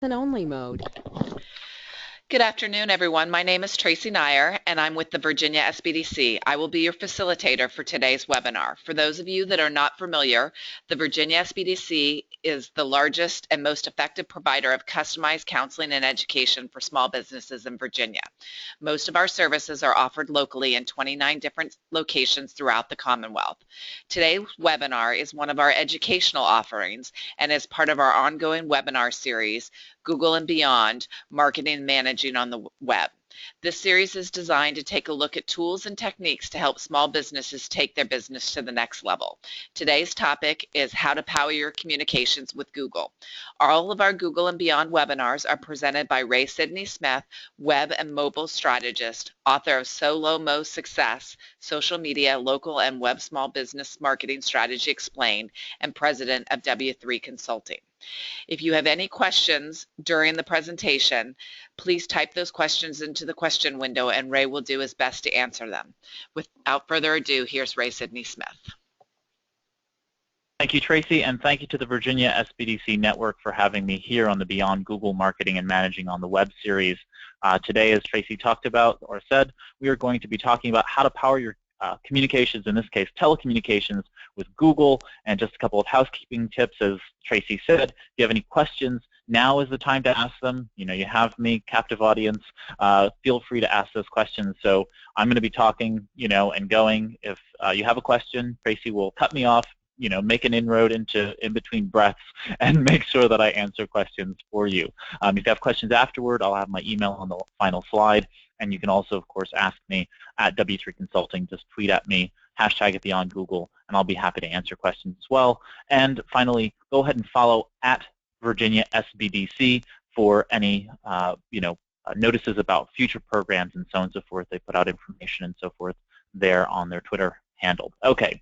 Listen-only mode. Good afternoon, everyone. My name is Tracy Nyer, and I'm with the Virginia SBDC. I will be your facilitator for today's webinar. For those of you that are not familiar, the Virginia SBDC is the largest and most effective provider of customized counseling and education for small businesses in Virginia. Most of our services are offered locally in 29 different locations throughout the Commonwealth. Today's webinar is one of our educational offerings and is part of our ongoing webinar series, Google and Beyond, Marketing and Managing on the Web. This series is designed to take a look at tools and techniques to help small businesses take their business to the next level. Today's topic is how to power your communications with Google. All of our Google and Beyond webinars are presented by Ray Sidney Smith, web and mobile strategist, author of Solo Mo Success, Social Media, Local and Web Small Business Marketing Strategy Explained, and president of W3 Consulting. If you have any questions during the presentation, please type those questions into the question window and Ray will do his best to answer them. Without further ado, here's Ray Sidney Smith. Thank you, Tracy, and thank you to the Virginia SBDC Network for having me here on the Beyond Google Marketing and Managing on the Web series. Today, as Tracy talked about or said, we are going to be talking about how to power your communications, in this case telecommunications, with Google, and just a couple of housekeeping tips. As Tracy said, if you have any questions, now is the time to ask them. You know, you have me, captive audience. Feel free to ask those questions. So I'm going to be talking, and going. If you have a question, Tracy will cut me off, make an inroad into in between breaths and make sure that I answer questions for you. If you have questions afterward, I'll have my email on the final slide. And you can also, of course, ask me at W3 Consulting. Just tweet at me, hashtag it Beyond Google, and I'll be happy to answer questions as well. And finally, go ahead and follow at Virginia SBDC for any notices about future programs and so on and so forth. They put out information and so forth there on their Twitter handle. Okay.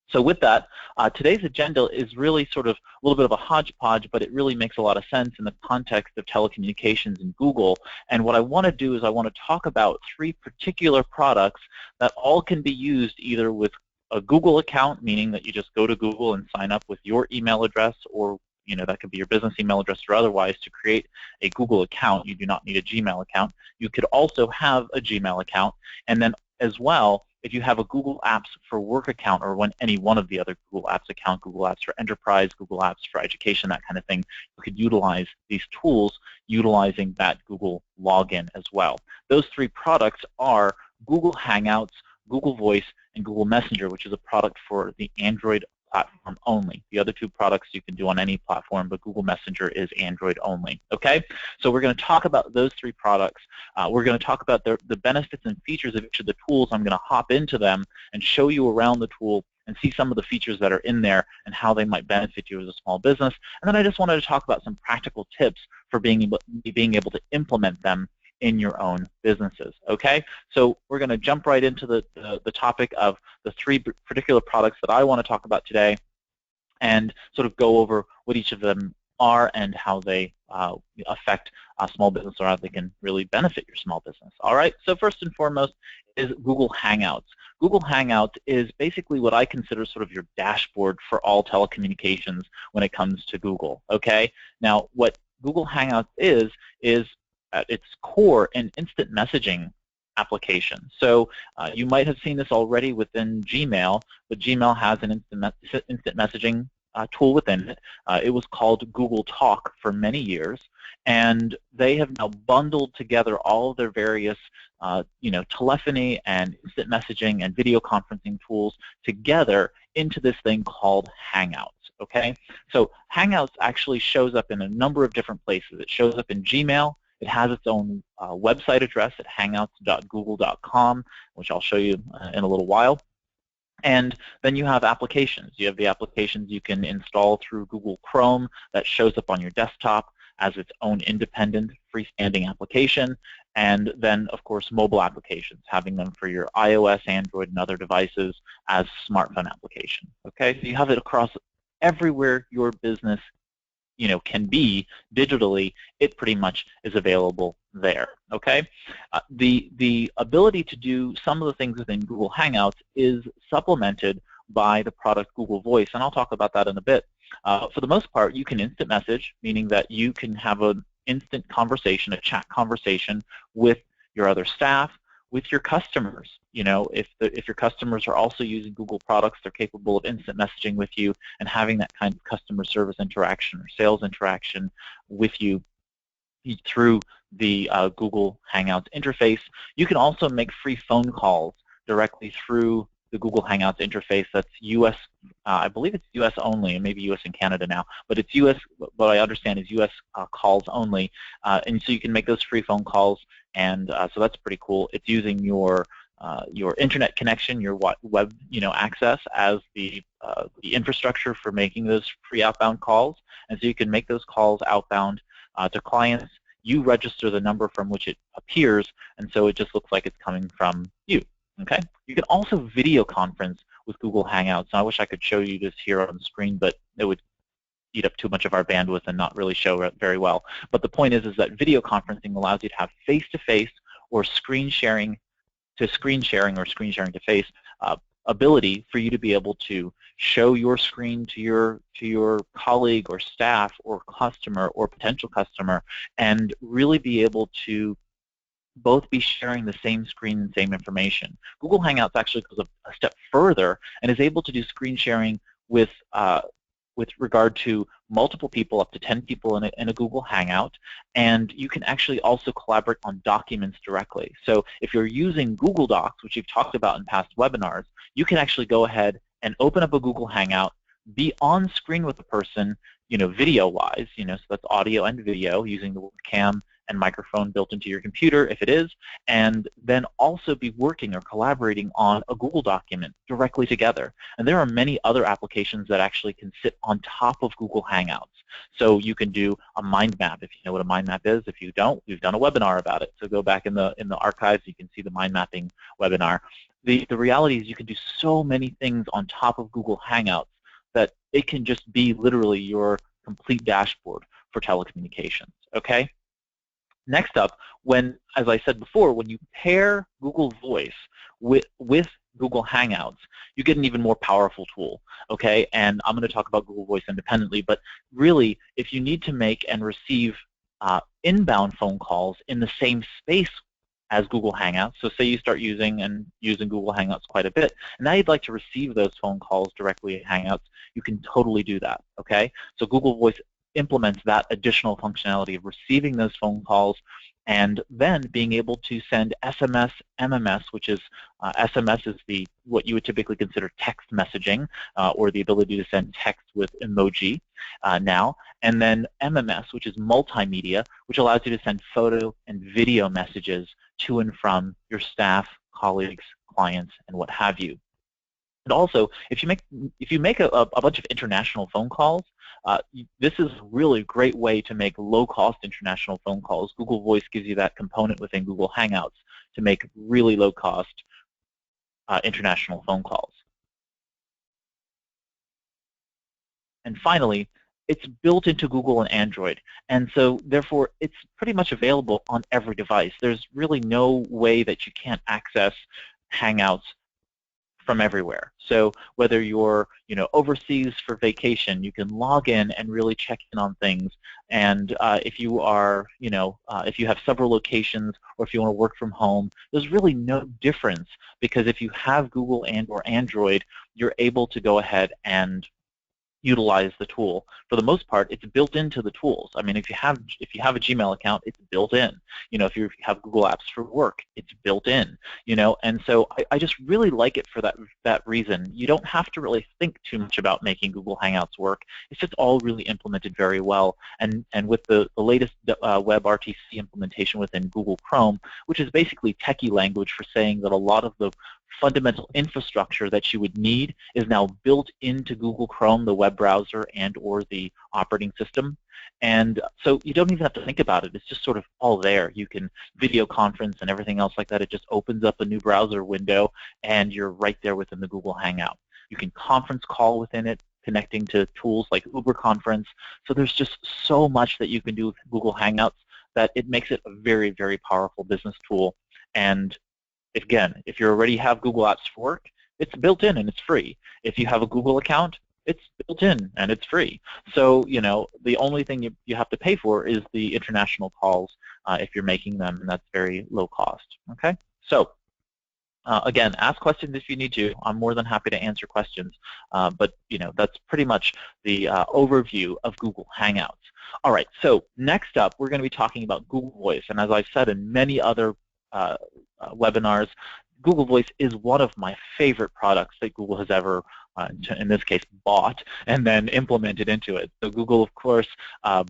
So with that, today's agenda is really sort of a little bit of a hodgepodge, but it really makes a lot of sense in the context of telecommunications and Google. And what I want to do is I want to talk about 3 particular products that all can be used either with a Google account, meaning that you just go to Google and sign up with your email address, or that could be your business email address or otherwise to create a Google account. You do not need a Gmail account. You could also have a Gmail account, and then as well, if you have a Google Apps for Work account or any one of the other Google Apps account, Google Apps for Enterprise, Google Apps for Education, that kind of thing, you could utilize these tools utilizing that Google login as well. Those 3 products are Google Hangouts, Google Voice, and Google Messenger, which is a product for the Android platform only. The other 2 products you can do on any platform, but Google Messenger is Android only. Okay, so we're going to talk about those 3 products. We're going to talk about the benefits and features of each of the tools. I'm going to hop into them and show you around the tool and see some of the features that are in there and how they might benefit you as a small business. And then I just wanted to talk about some practical tips for being able to implement them in your own businesses. Okay, so we're going to jump right into the topic of the 3 particular products that I want to talk about today, and sort of go over what each of them are and how they affect a small business, or how they can really benefit your small business. All right, so first and foremost is Google Hangouts. Google Hangouts is basically what I consider sort of your dashboard for all telecommunications when it comes to Google. Okay, now what Google Hangouts is at its core an instant messaging application. So you might have seen this already within Gmail, but Gmail has an instant messaging tool within it. It was called Google Talk for many years, and they have now bundled together all of their various telephony and instant messaging and video conferencing tools together into this thing called Hangouts. Okay, so Hangouts actually shows up in a number of different places. It shows up in Gmail. It has its own website address at hangouts.google.com, which I'll show you in a little while. And then you have applications. You have the applications you can install through Google Chrome that shows up on your desktop as its own independent freestanding application. And then, of course, mobile applications, having them for your iOS, Android, and other devices as smartphone application. Okay, so you have it across everywhere your business can be digitally. It pretty much is available there. Okay, the ability to do some of the things within Google Hangouts is supplemented by the product Google Voice, and I'll talk about that in a bit. For the most part, you can instant message, meaning that you can have instant conversation, a chat conversation with your other staff, with your customers. You know, if your customers are also using Google products, they're capable of instant messaging with you and having that kind of customer service interaction or sales interaction with you through the Google Hangouts interface. You can also make free phone calls directly through the Google Hangouts interface. That's US, I believe it's US only, and maybe US and Canada now, but it's US, what I understand is US calls only, and so you can make those free phone calls, and so that's pretty cool. It's using your internet connection, your web access as the infrastructure for making those free outbound calls, and so you can make those calls outbound to clients. You register the number from which it appears, and so it just looks like it's coming from you. Okay. You can also video conference with Google Hangouts. I wish I could show you this here on the screen, but it would eat up too much of our bandwidth and not really show it very well. But the point is that video conferencing allows you to have face-to-face or screen sharing to screen sharing or screen sharing to face ability for you to be able to show your screen to your colleague or staff or customer or potential customer, and really be able to both be sharing the same screen and same information. Google Hangouts actually goes a step further and is able to do screen sharing with regard to multiple people, up to 10 people in a Google Hangout, and you can actually also collaborate on documents directly. So if you're using Google Docs, which you've talked about in past webinars, you can actually go ahead and open up a Google Hangout, be on screen with the person, video-wise, so that's audio and video using the webcam and microphone built into your computer if it is, and then also be working or collaborating on a Google document directly together. And there are many other applications that actually can sit on top of Google Hangouts. So you can do a mind map, if you know what a mind map is. If you don't, we've done a webinar about it. So go back in the archives, you can see the mind mapping webinar. The reality is you can do so many things on top of Google Hangouts that it can just be literally your complete dashboard for telecommunications, okay? Next up, as I said before, when you pair Google Voice with Google Hangouts, you get an even more powerful tool, okay? And I'm going to talk about Google Voice independently, but really, if you need to make and receive inbound phone calls in the same space as Google Hangouts, so say you start using Google Hangouts quite a bit, and now you'd like to receive those phone calls directly in Hangouts, you can totally do that, okay? So Google Voice implements that additional functionality of receiving those phone calls and then being able to send SMS, MMS, which is SMS is what you would typically consider text messaging, or the ability to send text with emoji now, and then MMS, which is multimedia, which allows you to send photo and video messages to and from your staff, colleagues, clients, and what have you. And also, if you make a bunch of international phone calls, this is a really great way to make low-cost international phone calls. Google Voice gives you that component within Google Hangouts to make really low-cost international phone calls. And finally, it's built into Google and Android, and so therefore it's pretty much available on every device. There's really no way that you can't access Hangouts from everywhere. So whether you're overseas for vacation, you can log in and really check in on things. And if you are if you have several locations, or if you want to work from home, there's really no difference, because if you have Google or Android, you're able to go ahead and utilize the tool. For the most part, it's built into the tools. I mean, if you have a Gmail account, it's built in. If you have Google Apps for work, it's built in. And so I just really like it for that reason. You don't have to really think too much about making Google Hangouts work. It's just all really implemented very well. And with the latest WebRTC implementation within Google Chrome, which is basically techie language for saying that a lot of the fundamental infrastructure that you would need is now built into Google Chrome, the web browser, and or the operating system. And so you don't even have to think about it. It's just sort of all there. You can video conference and everything else like that. It just opens up a new browser window, and you're right there within the Google Hangout. You can conference call within it, connecting to tools like Uber Conference. So there's just so much that you can do with Google Hangouts that it makes it a very, very powerful business tool. And again, if you already have Google Apps for Work, it's built in and it's free. If you have a Google account, it's built in and it's free. So, the only thing you have to pay for is the international calls if you're making them, and that's very low cost. Okay, so again, ask questions if you need to. I'm more than happy to answer questions, but that's pretty much the overview of Google Hangouts. All right, so next up, we're going to be talking about Google Voice, and as I've said in many other webinars, Google Voice is one of my favorite products that Google has ever, in this case, bought and then implemented into it. So Google, of course,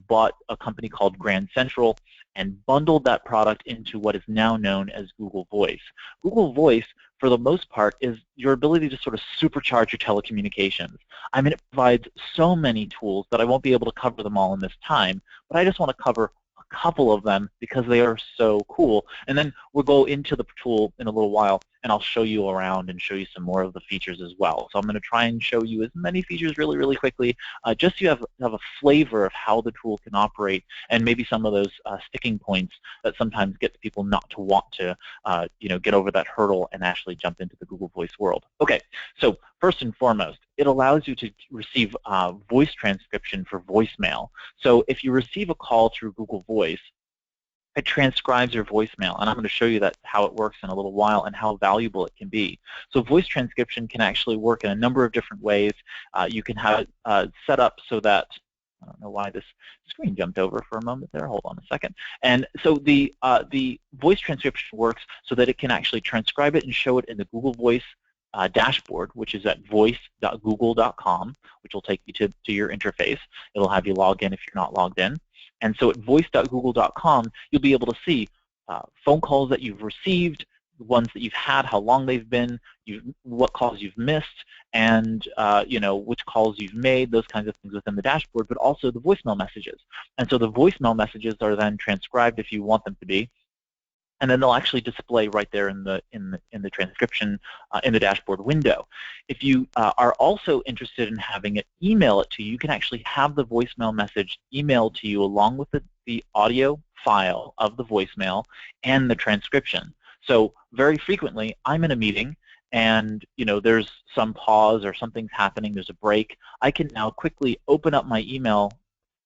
bought a company called Grand Central and bundled that product into what is now known as Google Voice. Google Voice, for the most part, is your ability to sort of supercharge your telecommunications. I mean, it provides so many tools that I won't be able to cover them all in this time, but I just want to cover a couple of them because they are so cool. And then we'll go into the tool in a little while, and I'll show you around and show you some more of the features as well. So I'm going to try and show you as many features really, really quickly, just so you have a flavor of how the tool can operate, and maybe some of those sticking points that sometimes get people not to want to get over that hurdle and actually jump into the Google Voice world. Okay, so first and foremost, it allows you to receive voice transcription for voicemail. So if you receive a call through Google Voice, it transcribes your voicemail, and I'm going to show you how it works in a little while and how valuable it can be. So voice transcription can actually work in a number of different ways. You can have it set up so that, I don't know why this screen jumped over for a moment there. Hold on a second. And so the voice transcription works so that it can actually transcribe it and show it in the Google Voice dashboard, which is at voice.google.com, which will take you to your interface. It'll have you log in if you're not logged in. And so at voice.google.com, you'll be able to see phone calls that you've received, the ones that you've had, how long they've been, what calls you've missed, and which calls you've made, those kinds of things within the dashboard, but also the voicemail messages. And so the voicemail messages are then transcribed if you want them to be, and then they'll actually display right there in the transcription in the dashboard window. If you are also interested in having it email it to you, you can actually have the voicemail message emailed to you along with the audio file of the voicemail and the transcription. So very frequently, I'm in a meeting and there's some pause or something's happening, there's a break. I can now quickly open up my email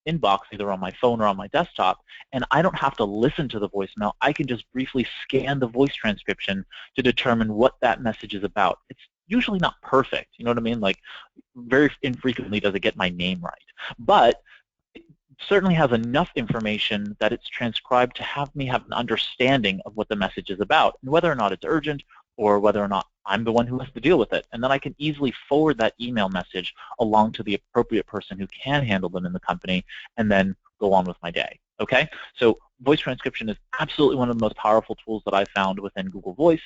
inbox either on my phone or on my desktop, and I don't have to listen to the voicemail. I can just briefly scan the voice transcription to determine what that message is about. It's usually not perfect, you know what I mean? Like, very infrequently does it get my name right, but it certainly has enough information that it's transcribed to have me have an understanding of what the message is about and whether or not it's urgent or whether or not I'm the one who has to deal with it. And then I can easily forward that email message along to the appropriate person who can handle them in the company and then go on with my day. Okay? So voice transcription is absolutely one of the most powerful tools that I found within Google Voice.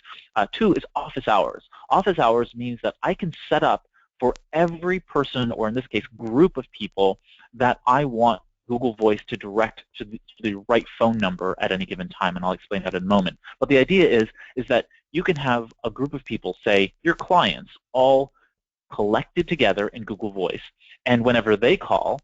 Two is office hours. Office hours means that I can set up for every person, or in this case, group of people that I want Google Voice to direct to the right phone number at any given time, and I'll explain that in a moment. But the idea is that you can have a group of people, say your clients, all collected together in Google Voice, and whenever they call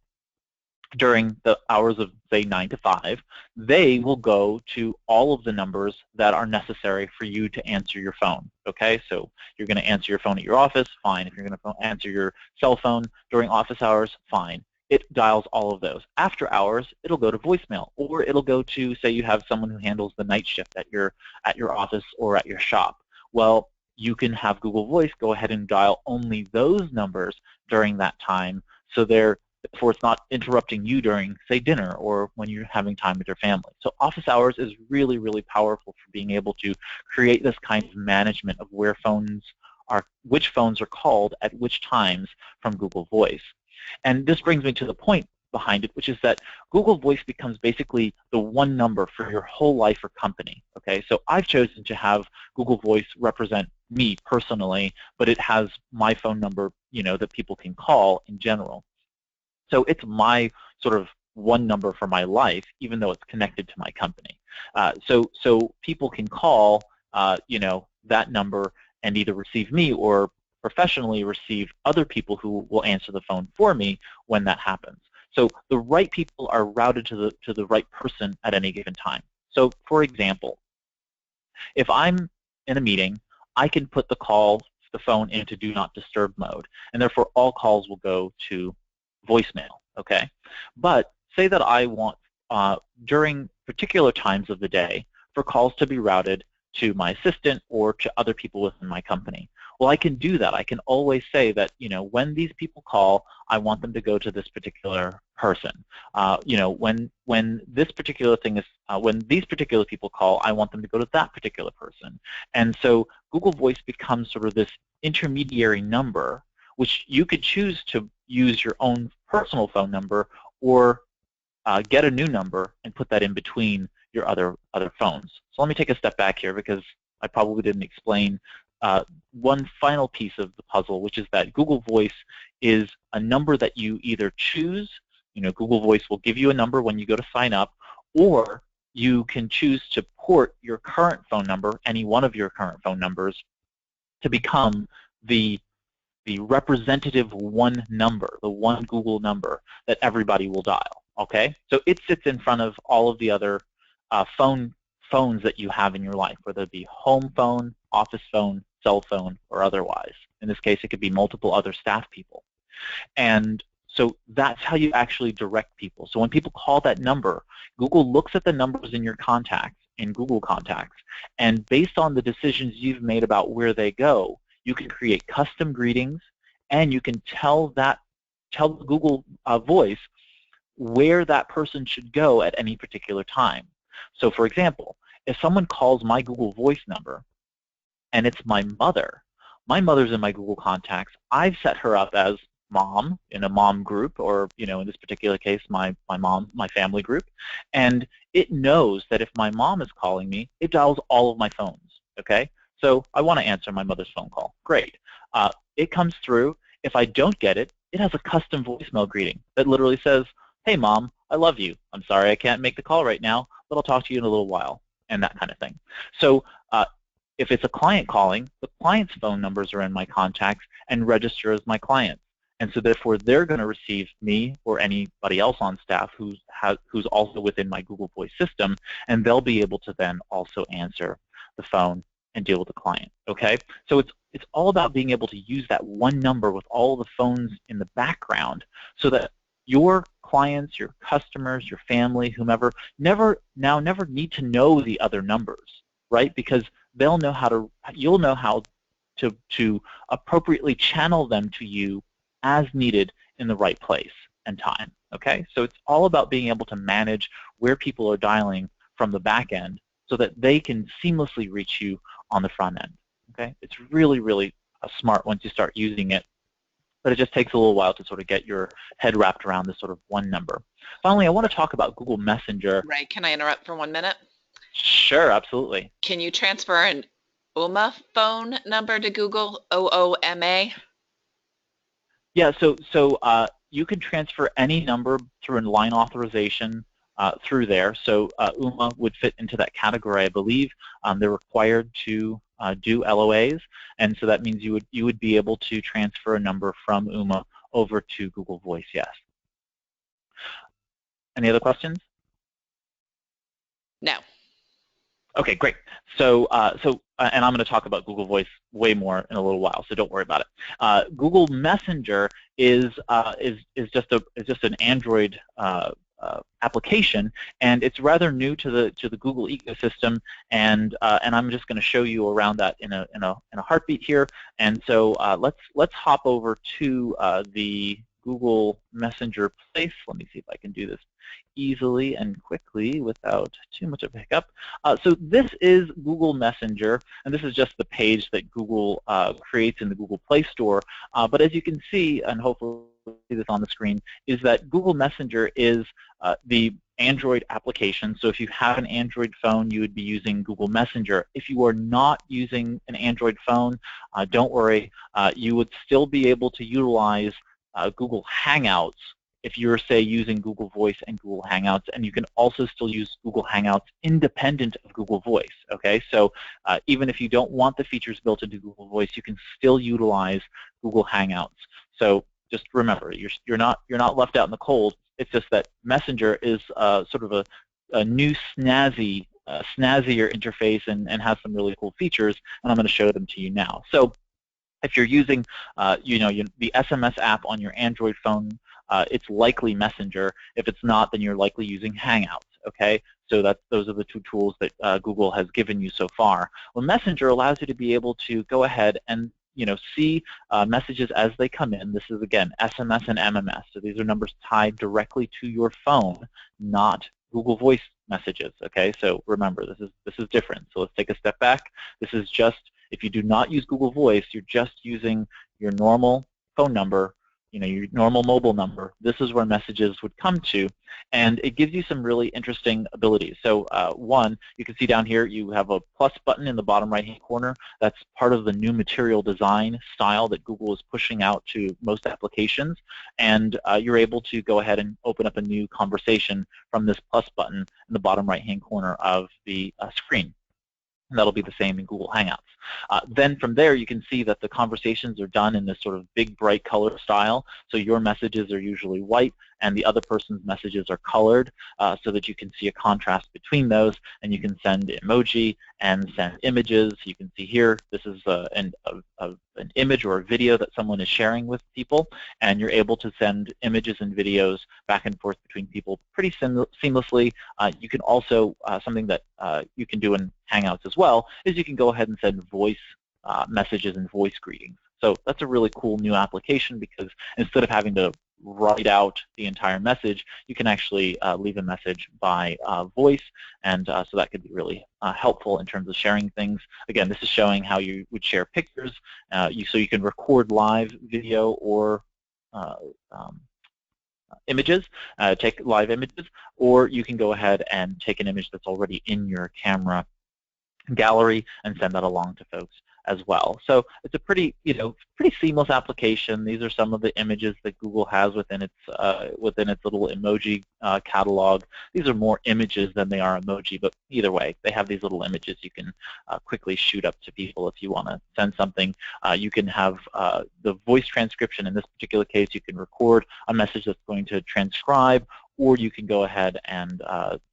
during the hours of, say, 9 to 5, they will go to all of the numbers that are necessary for you to answer your phone. Okay, so you're going to answer your phone at your office, fine. If you're going to answer your cell phone during office hours, fine. It dials all of those. After hours, it'll go to voicemail, or it'll go to, say you have someone who handles the night shift at your office or at your shop. Well, you can have Google Voice go ahead and dial only those numbers during that time, so therefore it's not interrupting you during, say, dinner or when you're having time with your family. So office hours is really, really powerful for being able to create this kind of management of which phones are called at which times from Google Voice. And this brings me to the point behind it, which is that Google Voice becomes basically the one number for your whole life or company. Okay, so I've chosen to have Google Voice represent me personally, but it has my phone number, that people can call in general. So it's my sort of one number for my life, even though it's connected to my company. So people can call, that number and either receive me or professionally receive other people who will answer the phone for me when that happens. So the right people are routed to the right person at any given time. So for example, if I'm in a meeting, I can put the call the phone into do not disturb mode, and therefore all calls will go to voicemail, okay? But say that I want, during particular times of the day, for calls to be routed to my assistant or to other people within my company. Well, I can do that. I can always say that, when these people call, I want them to go to this particular person. When this particular thing is, when these particular people call, I want them to go to that particular person. And so Google Voice becomes sort of this intermediary number, which you could choose to use your own personal phone number or get a new number and put that in between your other phones. So let me take a step back here because I probably didn't explain one final piece of the puzzle, which is that Google Voice is a number that you either choose. Google Voice will give you a number when you go to sign up, or you can choose to port your current phone number, any one of your current phone numbers, to become the representative one number, the one Google number that everybody will dial. Okay, so it sits in front of all of the other phones that you have in your life, whether it be home phone, office phone, cell phone, or otherwise. In this case, it could be multiple other staff people. And so that's how you actually direct people. So when people call that number, Google looks at the numbers in your contacts, in Google Contacts, and based on the decisions you've made about where they go, you can create custom greetings, and you can tell the Google Voice where that person should go at any particular time. So for example, if someone calls my Google Voice number and it's my mother's in my Google Contacts, I've set her up as mom in a mom group, or in this particular case, my family group, and it knows that if my mom is calling me, it dials all of my phones, okay? So I want to answer my mother's phone call. Great. It comes through. If I don't get it, it has a custom voicemail greeting that literally says, "Hey mom, I love you. I'm sorry I can't make the call right now, but I'll talk to you in a little while," and that kind of thing. So if it's a client calling, the client's phone numbers are in my contacts and register as my client. And so therefore they're going to receive me or anybody else on staff who's also within my Google Voice system, and they'll be able to then also answer the phone and deal with the client. Okay? So it's all about being able to use that one number with all the phones in the background so that your clients, your customers, your family, whomever, never need to know the other numbers, right? Because you'll know how to appropriately channel them to you as needed in the right place and time, okay? So it's all about being able to manage where people are dialing from the back end so that they can seamlessly reach you on the front end, okay? It's really, really smart once you start using it, but it just takes a little while to sort of get your head wrapped around this sort of one number. Finally, I want to talk about Google Messenger. Ray, can I interrupt for 1 minute? Sure, absolutely. Can you transfer an UMA phone number to Google, OOMA? Yeah, so you can transfer any number through a line authorization through there. So UMA would fit into that category, I believe. They're required to do LOAs, and so that means you would be able to transfer a number from UMA over to Google Voice, yes. Any other questions? No. Okay, great. So, and I'm going to talk about Google Voice way more in a little while, so don't worry about it. Google Messenger is just an Android application, and it's rather new to the Google ecosystem, and I'm just going to show you around that in a heartbeat here. And so let's hop over to the Google Messenger place. Let me see if I can do this easily and quickly without too much of a hiccup. So this is Google Messenger, and this is just the page that Google creates in the Google Play Store. But as you can see, and hopefully see this on the screen, is that Google Messenger is the Android application. So if you have an Android phone, you would be using Google Messenger. If you are not using an Android phone, don't worry. You would still be able to utilize Google Hangouts if you're, say, using Google Voice and Google Hangouts, and you can also still use Google Hangouts independent of Google Voice, okay? So even if you don't want the features built into Google Voice, you can still utilize Google Hangouts. So just remember, you're not left out in the cold. It's just that Messenger is sort of a new snazzier interface and has some really cool features, and I'm going to show them to you now. So If you're using the SMS app on your Android phone, it's likely Messenger. If it's not, then you're likely using Hangouts. Okay, so those are the two tools that Google has given you so far. Well, Messenger allows you to be able to go ahead and see messages as they come in. This is, again, SMS and MMS. So these are numbers tied directly to your phone, not Google Voice messages. Okay, so remember, this is different. So let's take a step back. This is just, if you do not use Google Voice, you're just using your normal phone number, your normal mobile number. This is where messages would come to, and it gives you some really interesting abilities. So one, you can see down here you have a plus button in the bottom right-hand corner. That's part of the new material design style that Google is pushing out to most applications, and you're able to go ahead and open up a new conversation from this plus button in the bottom right-hand corner of the screen. And that'll be the same in Google Hangouts. Then from there, you can see that the conversations are done in this sort of big, bright color style. So your messages are usually white, and the other person's messages are colored, so that you can see a contrast between those, and you can send emoji and send images. You can see here, this is an image or a video that someone is sharing with people, and you're able to send images and videos back and forth between people pretty seamlessly. You can also, something that you can do in Hangouts as well, is you can go ahead and send voice messages and voice greetings. So that's a really cool new application, because instead of having to write out the entire message, you can actually leave a message by voice, and so that could be really helpful in terms of sharing things. Again, this is showing how you would share pictures, so you can record live video or images, take live images, or you can go ahead and take an image that's already in your camera gallery and send that along to folks as well. So it's a pretty seamless application. These are some of the images that Google has within its little emoji catalog. These are more images than they are emoji, but either way, they have these little images you can quickly shoot up to people if you want to send something. You can have the voice transcription. In this particular case, you can record a message that's going to transcribe, or you can go ahead and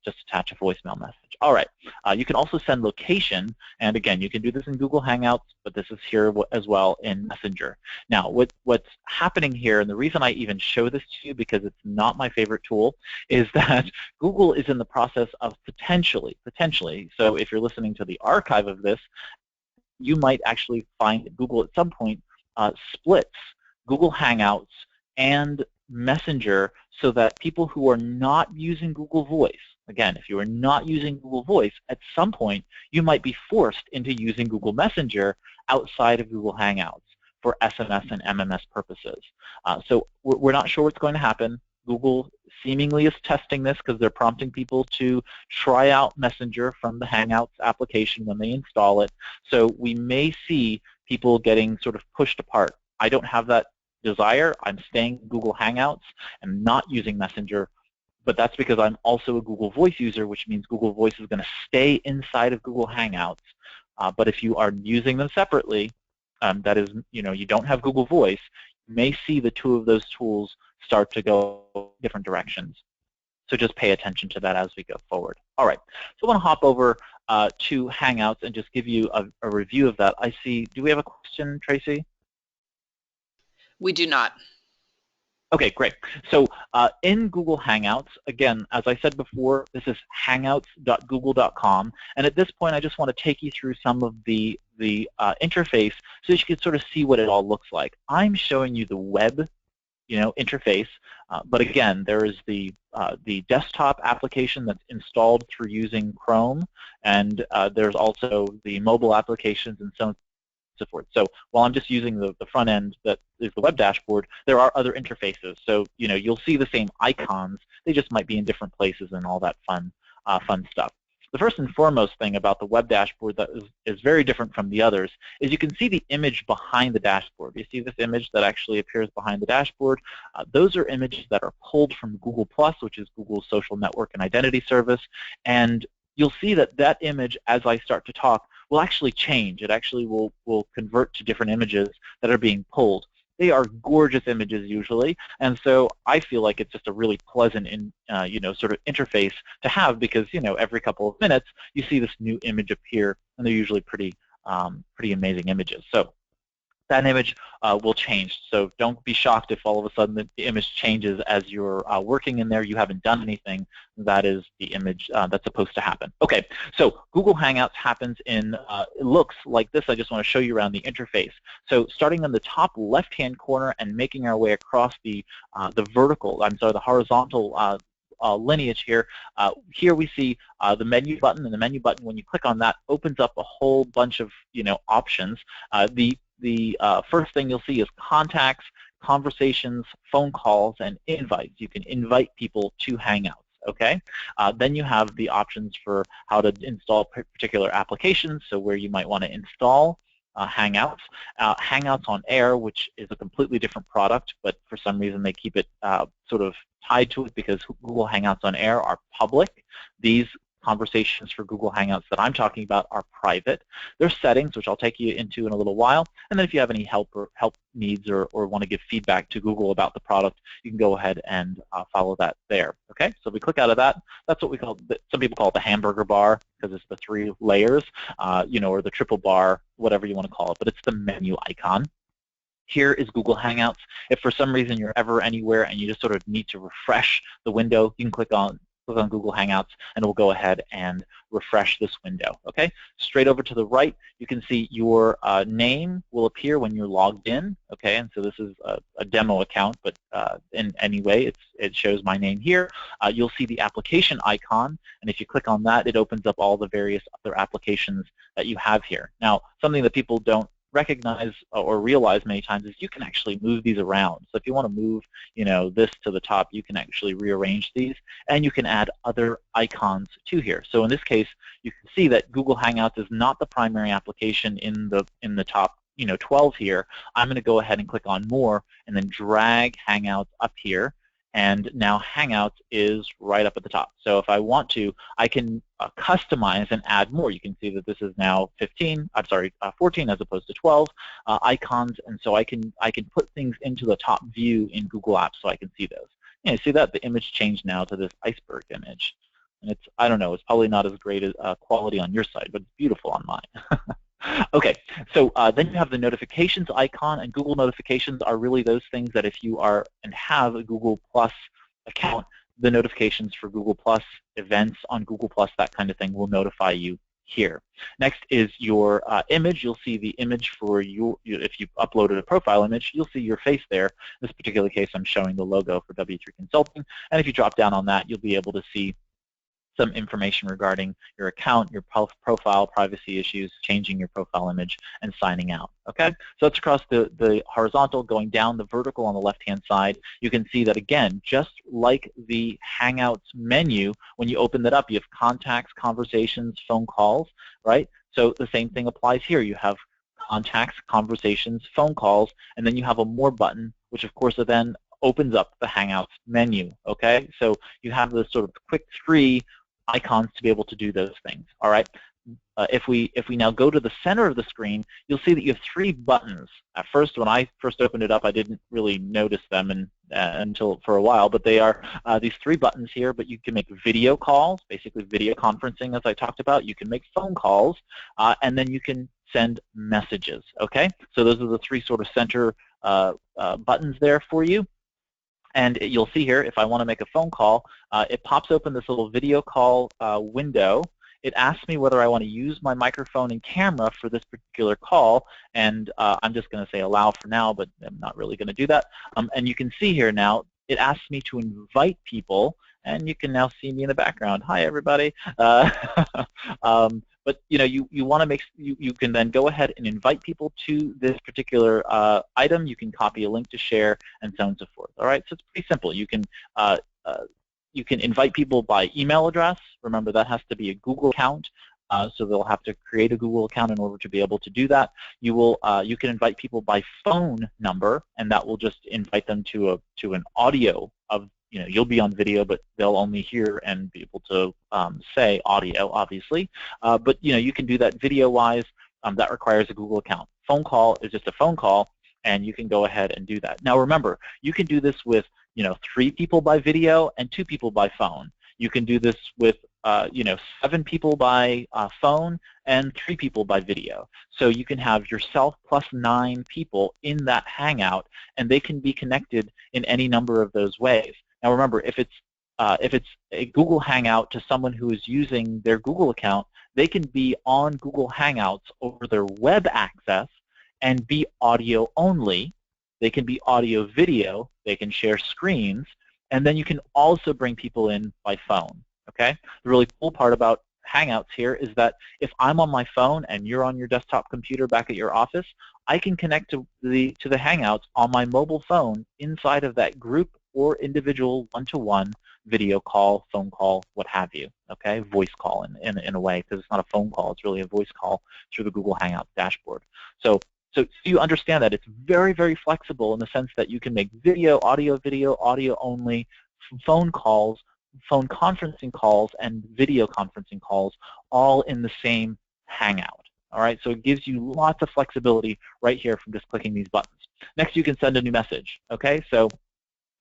just attach a voicemail message. All right. You can also send location, and again, you can do this in Google Hangouts, but this is here as well in Messenger. Now, what's happening here, and the reason I even show this to you, because it's not my favorite tool, is that Google is in the process of potentially, so if you're listening to the archive of this, you might actually find that Google at some point splits Google Hangouts and Messenger, so that people who are not using Google Voice, again, if you are not using Google Voice, at some point you might be forced into using Google Messenger outside of Google Hangouts for SMS and MMS purposes. So we're not sure what's going to happen. Google seemingly is testing this, because they're prompting people to try out Messenger from the Hangouts application when they install it. So we may see people getting sort of pushed apart. I don't have that desire. I'm staying in Google Hangouts and not using Messenger, but that's because I'm also a Google Voice user, which means Google Voice is going to stay inside of Google Hangouts. But if you are using them separately, that is, you don't have Google Voice, you may see the two of those tools start to go different directions. So just pay attention to that as we go forward. All right, so I want to hop over to Hangouts and just give you a review of that. I see, do we have a question, Tracy? We do not. Okay, great. So in Google Hangouts, again, as I said before, this is hangouts.google.com, and at this point I just want to take you through some of the interface so that you can sort of see what it all looks like. I'm showing you the web interface, but again, there is the desktop application that's installed through using Chrome, and there's also the mobile applications and so on. So forth. So while I'm just using the front end that is the web dashboard, there are other interfaces. So you'll see the same icons, they just might be in different places and all that fun stuff. The first and foremost thing about the web dashboard that is very different from the others is you can see the image behind the dashboard. You see this image that actually appears behind the dashboard. Those are images that are pulled from Google+, which is Google's social network and identity service, and you'll see that image, as I start to talk, will actually change. It actually will convert to different images that are being pulled. They are gorgeous images usually, and so I feel like it's just a really pleasant sort of interface to have, because every couple of minutes you see this new image appear, and they're usually pretty amazing images. So that image will change. So don't be shocked if all of a sudden the image changes as you're working in there. You haven't done anything. That is the image that's supposed to happen. Okay, so Google Hangouts happens in, it looks like this. I just want to show you around the interface. So starting in the top left-hand corner and making our way across the the horizontal lineage here. Here we see the menu button, and the menu button, when you click on that, opens up a whole bunch of options. The first thing you'll see is contacts, conversations, phone calls, and invites. You can invite people to Hangouts. Okay. Then you have the options for how to install particular applications, so where you might want to install Hangouts. Hangouts on Air, which is a completely different product, but for some reason they keep it sort of tied to it because Google Hangouts on Air are public. These conversations for Google Hangouts that I'm talking about are private. There's settings, which I'll take you into in a little while, and then if you have any help needs or want to give feedback to Google about the product, you can go ahead and follow that there. Okay, so if we click out of that, that's what we call, some people call it the hamburger bar because it's the 3 layers, or the triple bar, whatever you want to call it, but it's the menu icon. Here is Google Hangouts. If for some reason you're ever anywhere and you just sort of need to refresh the window, you can click on Google Hangouts, and it will go ahead and refresh this window. Okay, straight over to the right, you can see your name will appear when you're logged in. Okay, and so this is a demo account, but in any way, it shows my name here. You'll see the application icon, and if you click on that, it opens up all the various other applications that you have here. Now, something that people don't recognize or realize many times is you can actually move these around. So if you want to move, this to the top, you can actually rearrange these, and you can add other icons to here. So in this case, you can see that Google Hangouts is not the primary application in the top 12 here. I'm going to go ahead and click on More and then drag Hangouts up here. And now Hangouts is right up at the top. So if I want to, I can customize and add more. You can see that this is now 14 as opposed to 12 icons, and so I can put things into the top view in Google Apps so I can see those. See that the image changed now to this iceberg image, and it's, I don't know, it's probably not as great as quality on your side, but it's beautiful on mine. Okay, so then you have the notifications icon, and Google notifications are really those things that if you are and have a Google Plus account, the notifications for Google Plus, events on Google Plus, that kind of thing will notify you here. Next is your image. You'll see the image for if you uploaded a profile image, you'll see your face there. In this particular case, I'm showing the logo for W3 Consulting, and if you drop down on that, you'll be able to see some information regarding your account, your profile, privacy issues, changing your profile image, and signing out. Okay, so that's across the horizontal. Going down the vertical on the left-hand side, you can see that again, just like the Hangouts menu, when you open that up, you have contacts, conversations, phone calls, right? So the same thing applies here. You have contacts, conversations, phone calls, and then you have a More button, which of course then opens up the Hangouts menu. Okay, so you have this sort of quick 3 icons to be able to do those things. All right. If we now go to the center of the screen, you'll see that you have 3 buttons. At first, when I first opened it up, I didn't really notice them until for a while. But they are these 3 buttons here. But you can make video calls, basically video conferencing, as I talked about. You can make phone calls, and then you can send messages. Okay. So those are the 3 sort of center buttons there for you. And you'll see here, if I want to make a phone call, it pops open this little video call window. It asks me whether I want to use my microphone and camera for this particular call, and I'm just going to say allow for now, but I'm not really going to do that. And you can see here now, it asks me to invite people, and you can now see me in the background. Hi, everybody. But you want to make, you can then go ahead and invite people to this particular item. You can copy a link to share, and so on and so forth. All right, so it's pretty simple. You can invite people by email address. Remember, that has to be a Google account, so they'll have to create a Google account in order to be able to do that. You can invite people by phone number, and that will just invite them to an audio of. You'll be on video, but they'll only hear and be able to say audio, obviously. But you can do that video-wise. That requires a Google account. Phone call is just a phone call, and you can go ahead and do that. Now, remember, you can do this with 3 people by video and 2 people by phone. You can do this with 7 people by phone and 3 people by video. So you can have yourself plus 9 people in that Hangout, and they can be connected in any number of those ways. Now remember, if it's a Google Hangout to someone who is using their Google account, they can be on Google Hangouts over their web access and be audio only. They can be audio video, they can share screens, and then you can also bring people in by phone. Okay? The really cool part about Hangouts here is that if I'm on my phone and you're on your desktop computer back at your office, I can connect to the Hangouts on my mobile phone inside of that group or individual one-to-one video call, phone call, what have you. Okay, voice call in a way, because it's not a phone call, it's really a voice call through the Google Hangouts dashboard. So you understand that it's very, very flexible in the sense that you can make video, audio only, phone calls, phone conferencing calls, and video conferencing calls all in the same Hangout. All right, so it gives you lots of flexibility right here from just clicking these buttons. Next, you can send a new message. Okay, so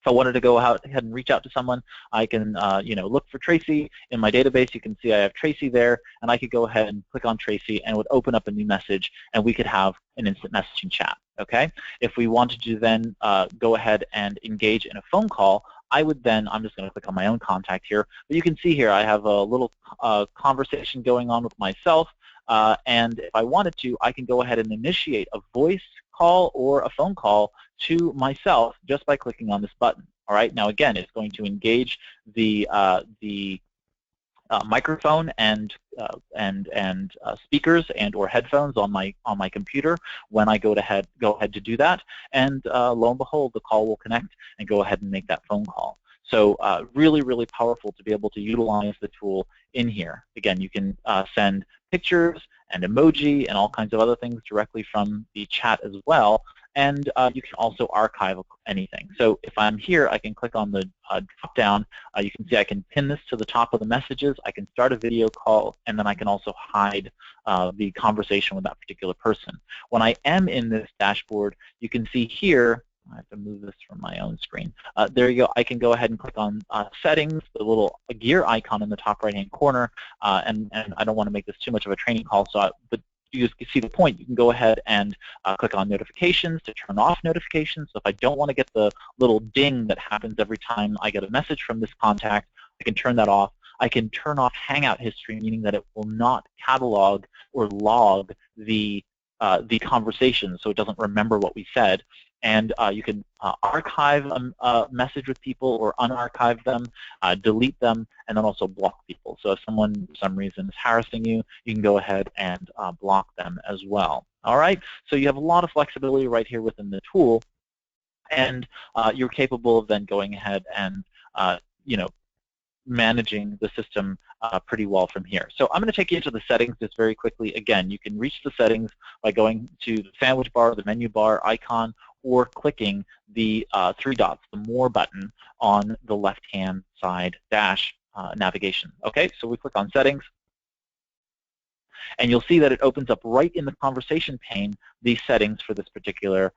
if I wanted to go ahead and reach out to someone, I can look for Tracy in my database. You can see I have Tracy there, and I could go ahead and click on Tracy, and it would open up a new message, and we could have an instant messaging chat. Okay? If we wanted to then go ahead and engage in a phone call, I would then, I'm just going to click on my own contact here, but you can see here I have a little conversation going on with myself, and if I wanted to, I can go ahead and initiate a voice call or a phone call to myself just by clicking on this button. All right. Now again, it's going to engage the microphone and speakers and or headphones on my computer when I go ahead to do that, and lo and behold, the call will connect and go ahead and make that phone call. So really, really powerful to be able to utilize the tool in here. Again, you can send pictures and emoji and all kinds of other things directly from the chat as well. And you can also archive anything. So if I'm here, I can click on the drop down. You can see I can pin this to the top of the messages. I can start a video call, and then I can also hide the conversation with that particular person. When I am in this dashboard, you can see here, I have to move this from my own screen. There you go. I can go ahead and click on settings, the little gear icon in the top right-hand corner, and I don't want to make this too much of a training call, but you see the point. You can go ahead and click on notifications to turn off notifications. So if I don't want to get the little ding that happens every time I get a message from this contact, I can turn that off. I can turn off Hangout history, meaning that it will not catalog or log the conversation, so it doesn't remember what we said. And you can archive a message with people or unarchive them, delete them, and then also block people. So if someone for some reason is harassing you, you can go ahead and block them as well. All right, so you have a lot of flexibility right here within the tool, and you're capable of then going ahead and managing the system pretty well from here. So I'm going to take you into the settings just very quickly. Again, you can reach the settings by going to the sandwich bar, the menu bar icon, or clicking the 3 dots, the More button on the left-hand side dash navigation. Okay, so we click on Settings, and you'll see that it opens up right in the conversation pane the settings for this particular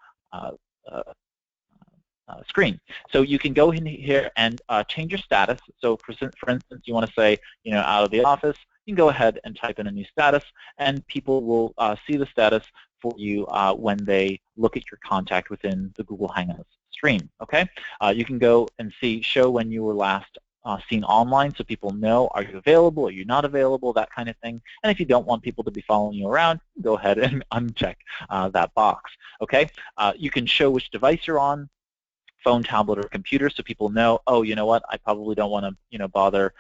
screen. So you can go in here and change your status. So for instance, you want to say, out of the office, you can go ahead and type in a new status, and people will see the status for you when they look at your contact within the Google Hangouts stream. Okay, you can go and see show when you were last seen online, so people know, are you available, are you not available, that kind of thing. And if you don't want people to be following you around, go ahead and uncheck that box. Okay, you can show which device you're on, phone, tablet, or computer, so people know, oh, you know what, I probably don't want to bother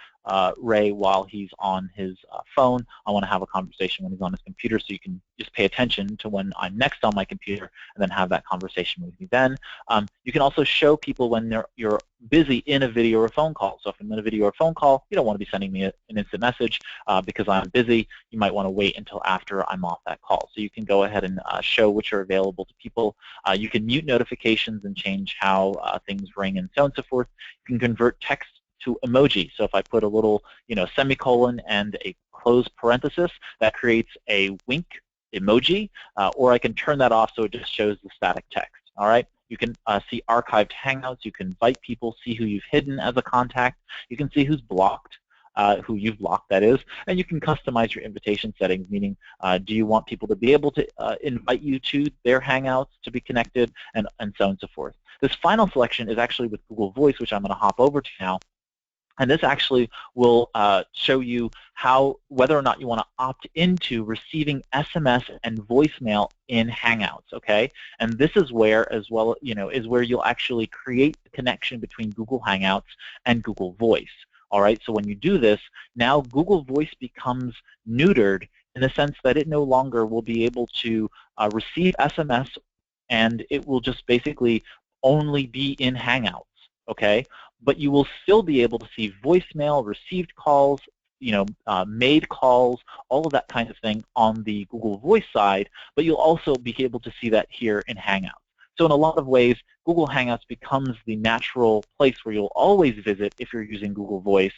Ray while he's on his phone. I want to have a conversation when he's on his computer, so you can just pay attention to when I'm next on my computer and then have that conversation with me then. You can also show people when you're busy in a video or phone call. So if I'm in a video or phone call, you don't want to be sending me an instant message because I'm busy. You might want to wait until after I'm off that call. So you can go ahead and show which are available to people. You can mute notifications and change how things ring and so on and so forth. You can convert text to emoji. So if I put a little, semicolon and a closed parenthesis, that creates a wink emoji, or I can turn that off so it just shows the static text. All right. You can see archived Hangouts. You can invite people, see who you've hidden as a contact. You can see who's blocked. who you've blocked, that is, and you can customize your invitation settings, meaning do you want people to be able to invite you to their Hangouts to be connected, and so on and so forth. This final selection is actually with Google Voice, which I'm going to hop over to now. And this actually will show you whether or not you want to opt into receiving SMS and voicemail in Hangouts, okay? And this is where, as well, is where you'll actually create the connection between Google Hangouts and Google Voice. All right, so when you do this, now Google Voice becomes neutered in the sense that it no longer will be able to receive SMS, and it will just basically only be in Hangouts, okay? But you will still be able to see voicemail, received calls, made calls, all of that kind of thing on the Google Voice side, but you'll also be able to see that here in Hangouts. So in a lot of ways, Google Hangouts becomes the natural place where you'll always visit if you're using Google Voice,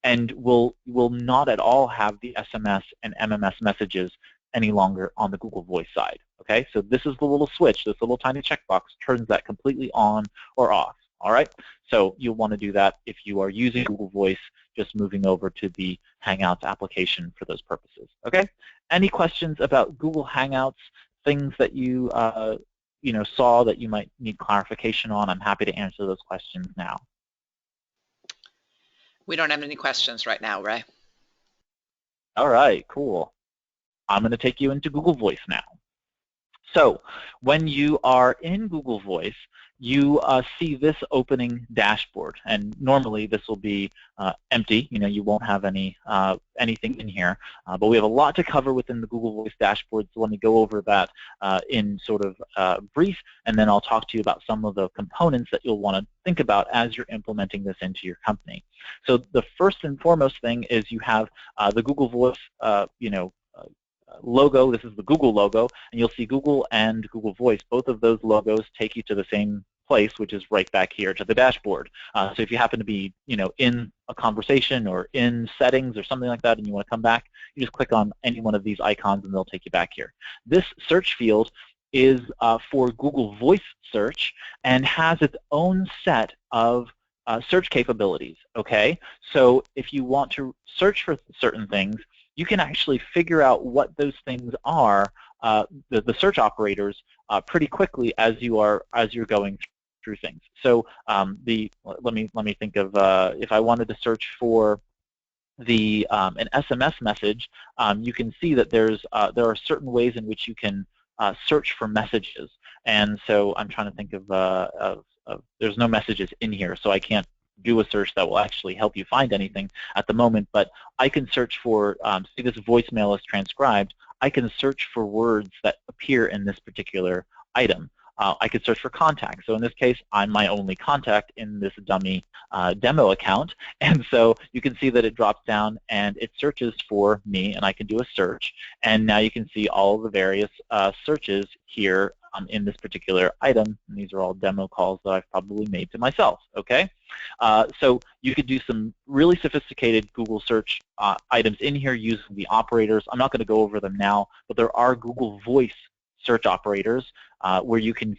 and will not at all have the SMS and MMS messages any longer on the Google Voice side. Okay, so this is the little switch, this little tiny checkbox turns that completely on or off. All right, so you'll want to do that if you are using Google Voice, just moving over to the Hangouts application for those purposes. Okay, any questions about Google Hangouts, things that you saw that you might need clarification on? I'm happy to answer those questions now. We don't have any questions right now, Ray. All right, cool. I'm going to take you into Google Voice now. So when you are in Google Voice, you see this opening dashboard, and normally this will be empty. You won't have anything in here, but we have a lot to cover within the Google Voice dashboard, so let me go over that in sort of brief, and then I'll talk to you about some of the components that you'll want to think about as you're implementing this into your company. So the first and foremost thing is you have the Google Voice logo. This is the Google logo, and you'll see Google and Google Voice. Both of those logos take you to the same place, which is right back here to the dashboard. So if you happen to be, in a conversation or in settings or something like that, and you want to come back, you just click on any one of these icons, and they'll take you back here. This search field is for Google Voice search and has its own set of search capabilities. Okay, so if you want to search for certain things, you can actually figure out what those things are, the search operators, pretty quickly as you're going through things. So let me think of if I wanted to search for an SMS message, you can see that there are certain ways in which you can search for messages, and so I'm trying to think of there's no messages in here, so I can't do a search that will actually help you find anything at the moment, but I can search for, see this voicemail is transcribed, I can search for words that appear in this particular item. I could search for contacts. So in this case, I'm my only contact in this dummy demo account, and so you can see that it drops down and it searches for me, and I can do a search, and now you can see all the various searches here in this particular item, and these are all demo calls that I've probably made to myself, okay? So you could do some really sophisticated Google search items in here using the operators. I'm not going to go over them now, but there are Google Voice search operators where you can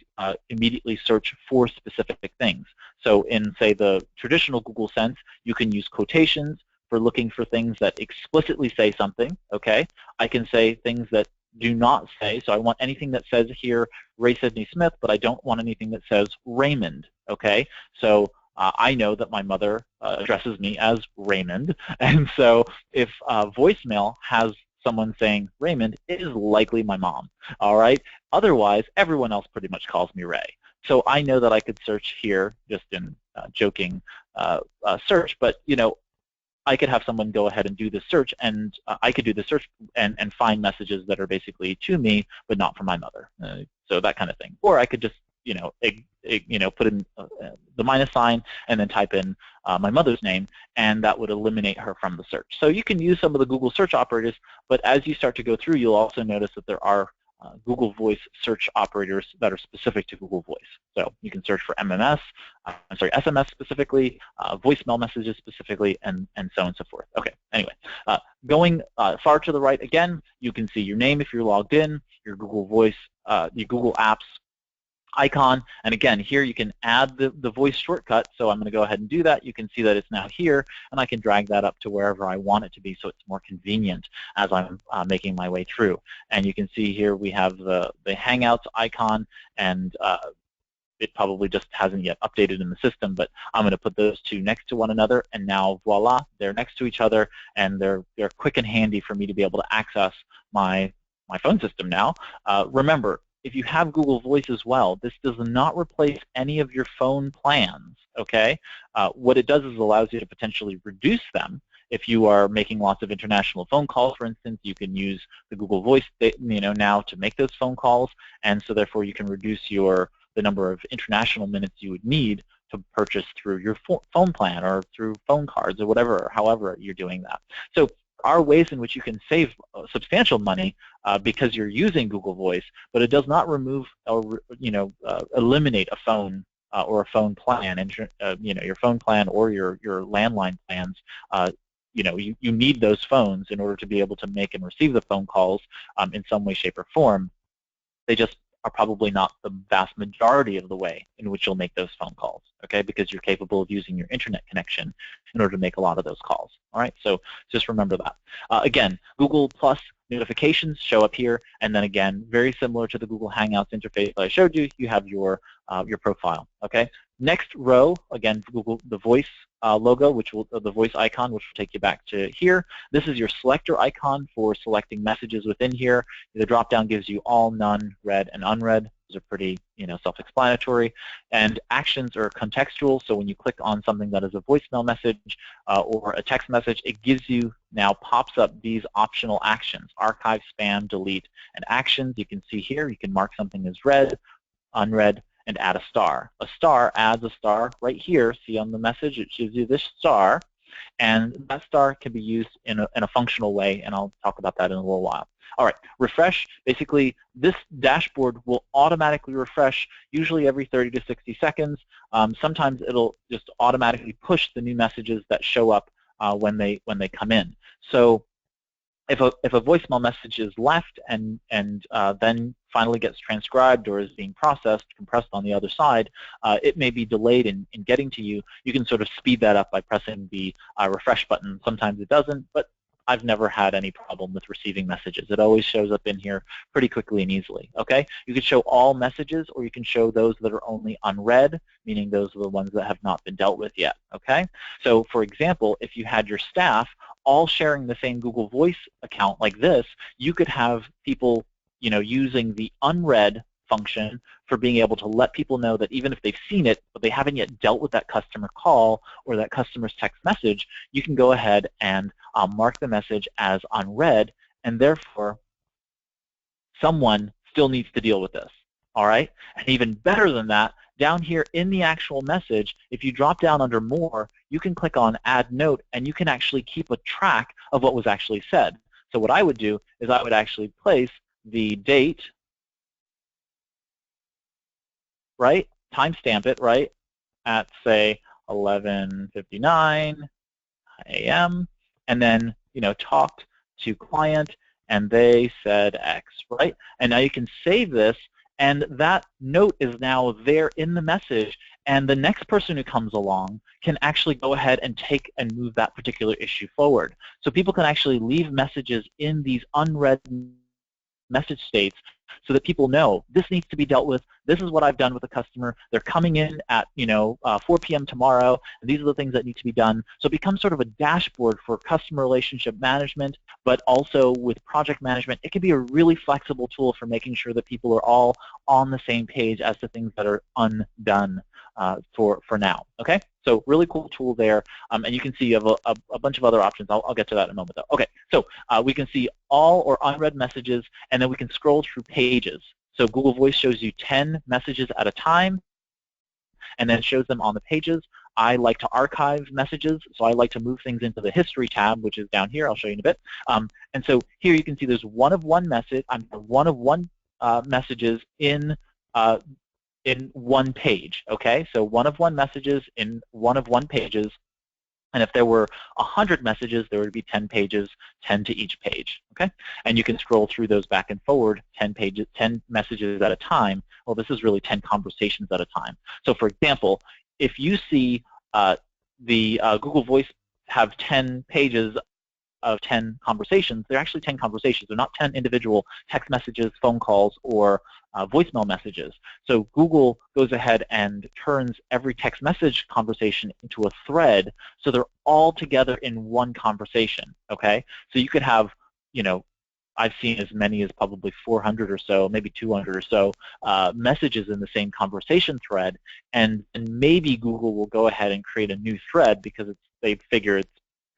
immediately search for specific things. So in, say, the traditional Google sense, you can use quotations for looking for things that explicitly say something, okay? I can say things that do not say, so I want anything that says here Ray Sidney Smith, but I don't want anything that says Raymond, okay? So I know that my mother addresses me as Raymond, and so if voicemail has someone saying Raymond, it is likely my mom, all right? Otherwise, everyone else pretty much calls me Ray. So I know that I could search here, just in joking search, but I could have someone go ahead and do the search, and I could do the search and find messages that are basically to me, but not from my mother. So that kind of thing. Or I could just, put in the minus sign and then type in my mother's name, and that would eliminate her from the search. So you can use some of the Google search operators, but as you start to go through, you'll also notice that there are Google Voice search operators that are specific to Google Voice. So you can search for SMS specifically, voicemail messages specifically, and so on and so forth. Okay, anyway, going far to the right again, you can see your name if you're logged in, your Google Voice, your Google Apps, icon. And again, here you can add the voice shortcut. So I'm going to go ahead and do that. You can see that it's now here, and I can drag that up to wherever I want it to be so it's more convenient as I'm making my way through. And you can see here we have the Hangouts icon, and it probably just hasn't yet updated in the system, but I'm going to put those two next to one another, and now voila, they're next to each other, and they're quick and handy for me to be able to access my phone system now. Remember, if you have Google Voice as well, this does not replace any of your phone plans, okay? What it does is allows you to potentially reduce them. If you are making lots of international phone calls, for instance, you can use the Google Voice, now to make those phone calls, and so therefore you can reduce the number of international minutes you would need to purchase through your phone plan or through phone cards or whatever, or however you're doing that. So are ways in which you can save substantial money because you're using Google Voice, but it does not remove or eliminate a phone or a phone plan, and your phone plan or your landline plans. You need those phones in order to be able to make and receive the phone calls in some way, shape, or form. They just are probably not the vast majority of the way in which you'll make those phone calls, okay, because you're capable of using your internet connection in order to make a lot of those calls. All right, so just remember that. Again, Google Plus notifications show up here, and then again, very similar to the Google Hangouts interface that I showed you, you have your profile, okay? Next row, again, Google, the voice logo, the voice icon, which will take you back to here. This is your selector icon for selecting messages within here. The drop-down gives you all, none, read, and unread. Those are pretty, self-explanatory. And actions are contextual, so when you click on something that is a voicemail message or a text message, it gives you, now pops up these optional actions: archive, spam, delete, and actions. You can see here, you can mark something as read, unread, and add a star. A star adds a star right here. See on the message, it gives you this star, and that star can be used in a functional way, and I'll talk about that in a little while. All right, refresh. Basically, this dashboard will automatically refresh, usually every 30 to 60 seconds. Sometimes it'll just automatically push the new messages that show up when they come in. So if a voicemail message is left and then finally gets transcribed or is being processed, compressed on the other side, it may be delayed in getting to you. You can sort of speed that up by pressing the refresh button. Sometimes it doesn't, but I've never had any problem with receiving messages. It always shows up in here pretty quickly and easily, okay? You can show all messages, or you can show those that are only unread, meaning those are the ones that have not been dealt with yet, okay? So for example, if you had your staff all sharing the same Google Voice account like this, you could have people, using the unread function for being able to let people know that even if they've seen it, but they haven't yet dealt with that customer call or that customer's text message, you can go ahead and mark the message as unread, and therefore someone still needs to deal with this, all right? And even better than that, down here in the actual message, if you drop down under More, you can click on Add Note, and you can actually keep a track of what was actually said. So what I would do is I would actually place the date, right, timestamp it, right, at, say, 11:59 a.m., and then, talked to client, and they said X, right? And now you can save this, and that note is now there in the message, and the next person who comes along can actually go ahead and take and move that particular issue forward. So people can actually leave messages in these unread message states so that people know this needs to be dealt with. This is what I've done with the customer. They're coming in at 4 p.m. tomorrow, and these are the things that need to be done. So it becomes sort of a dashboard for customer relationship management, but also with project management. It can be a really flexible tool for making sure that people are all on the same page as to things that are undone for now. Okay, so really cool tool there, and you can see you have a bunch of other options. I'll get to that in a moment though. Okay, so we can see all or unread messages, and then we can scroll through pages. So Google Voice shows you 10 messages at a time, and then shows them on the pages. I like to archive messages, so I like to move things into the History tab, which is down here. I'll show you in a bit. And so here you can see there's one of one messages in one page, okay? So one of one messages in one of one pages, And if there were 100 messages, there would be 10 pages, 10 to each page, okay? And you can scroll through those back and forward, 10 pages, 10 messages at a time. Well, this is really 10 conversations at a time. So for example, if you see Google Voice have 10 pages of 10 conversations, they're actually 10 conversations. They're not 10 individual text messages, phone calls, or voicemail messages. So Google goes ahead and turns every text message conversation into a thread, so they're all together in one conversation, okay? So you could have, you know, I've seen as many as probably 400 or so, maybe 200 or so messages in the same conversation thread, and maybe Google will go ahead and create a new thread because they figure it's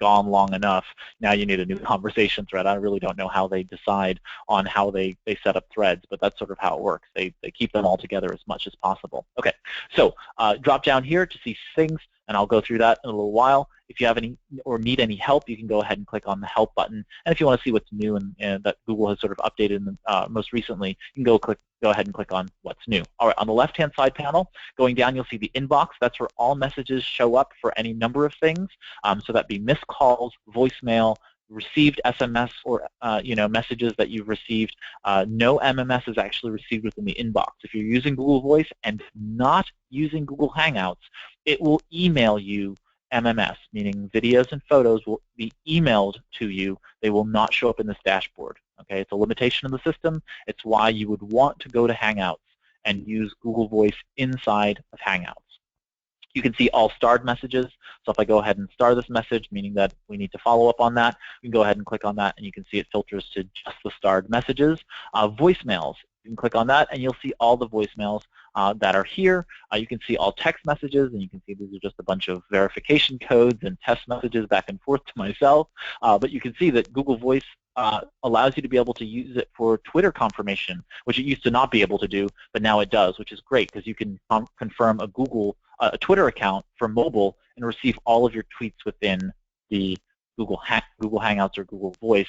gone long enough. Now you need a new conversation thread. I really don't know how they decide on how they set up threads, but that's sort of how it works. They keep them all together as much as possible. Okay, so drop down here to see things, and I'll go through that in a little while. If you have any or need any help, you can go ahead and click on the help button. And if you want to see what's new and that Google has sort of updated most recently, you can go ahead and click on what's new. All right, on the left-hand side panel, going down, you'll see the inbox. That's where all messages show up for any number of things. So that'd be missed calls, voicemail, received SMS, or messages that you've received. No MMS is actually received within the inbox. If you're using Google Voice and not using Google Hangouts, it will email you MMS, meaning videos and photos will be emailed to you. They will not show up in this dashboard. Okay, it's a limitation of the system. It's why you would want to go to Hangouts and use Google Voice inside of Hangouts. You can see all starred messages. So if I go ahead and star this message, meaning that we need to follow up on that, you can go ahead and click on that, and you can see it filters to just the starred messages. Voicemails, you can click on that, and you'll see all the voicemails that are here. You can see all text messages, and you can see these are just a bunch of verification codes and test messages back and forth to myself. But you can see that Google Voice allows you to be able to use it for Twitter confirmation, which it used to not be able to do, but now it does, which is great because you can confirm a Twitter account for mobile and receive all of your tweets within the Google Hangouts or Google Voice,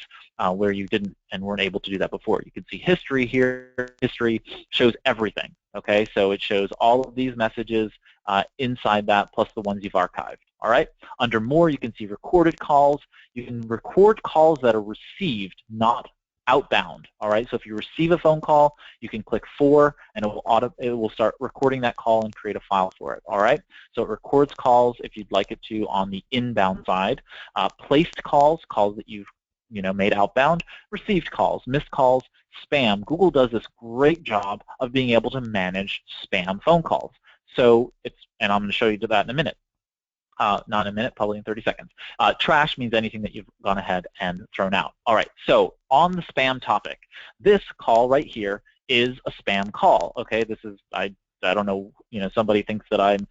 where you didn't and weren't able to do that before. You can see history here. History shows everything. Okay, so it shows all of these messages inside that, plus the ones you've archived. All right. Under More, you can see recorded calls. You can record calls that are received, not outbound. All right. So if you receive a phone call, you can click For, and it will start recording that call and create a file for it. All right. So it records calls if you'd like it to on the inbound side. Placed calls that you've made outbound. Received calls, missed calls, spam. Google does this great job of being able to manage spam phone calls. So and I'm going to show you that in a minute. Not in a minute, probably in 30 seconds. Trash means anything that you've gone ahead and thrown out. All right, so on the spam topic, this call right here is a spam call. Okay, this is, I don't know, somebody thinks that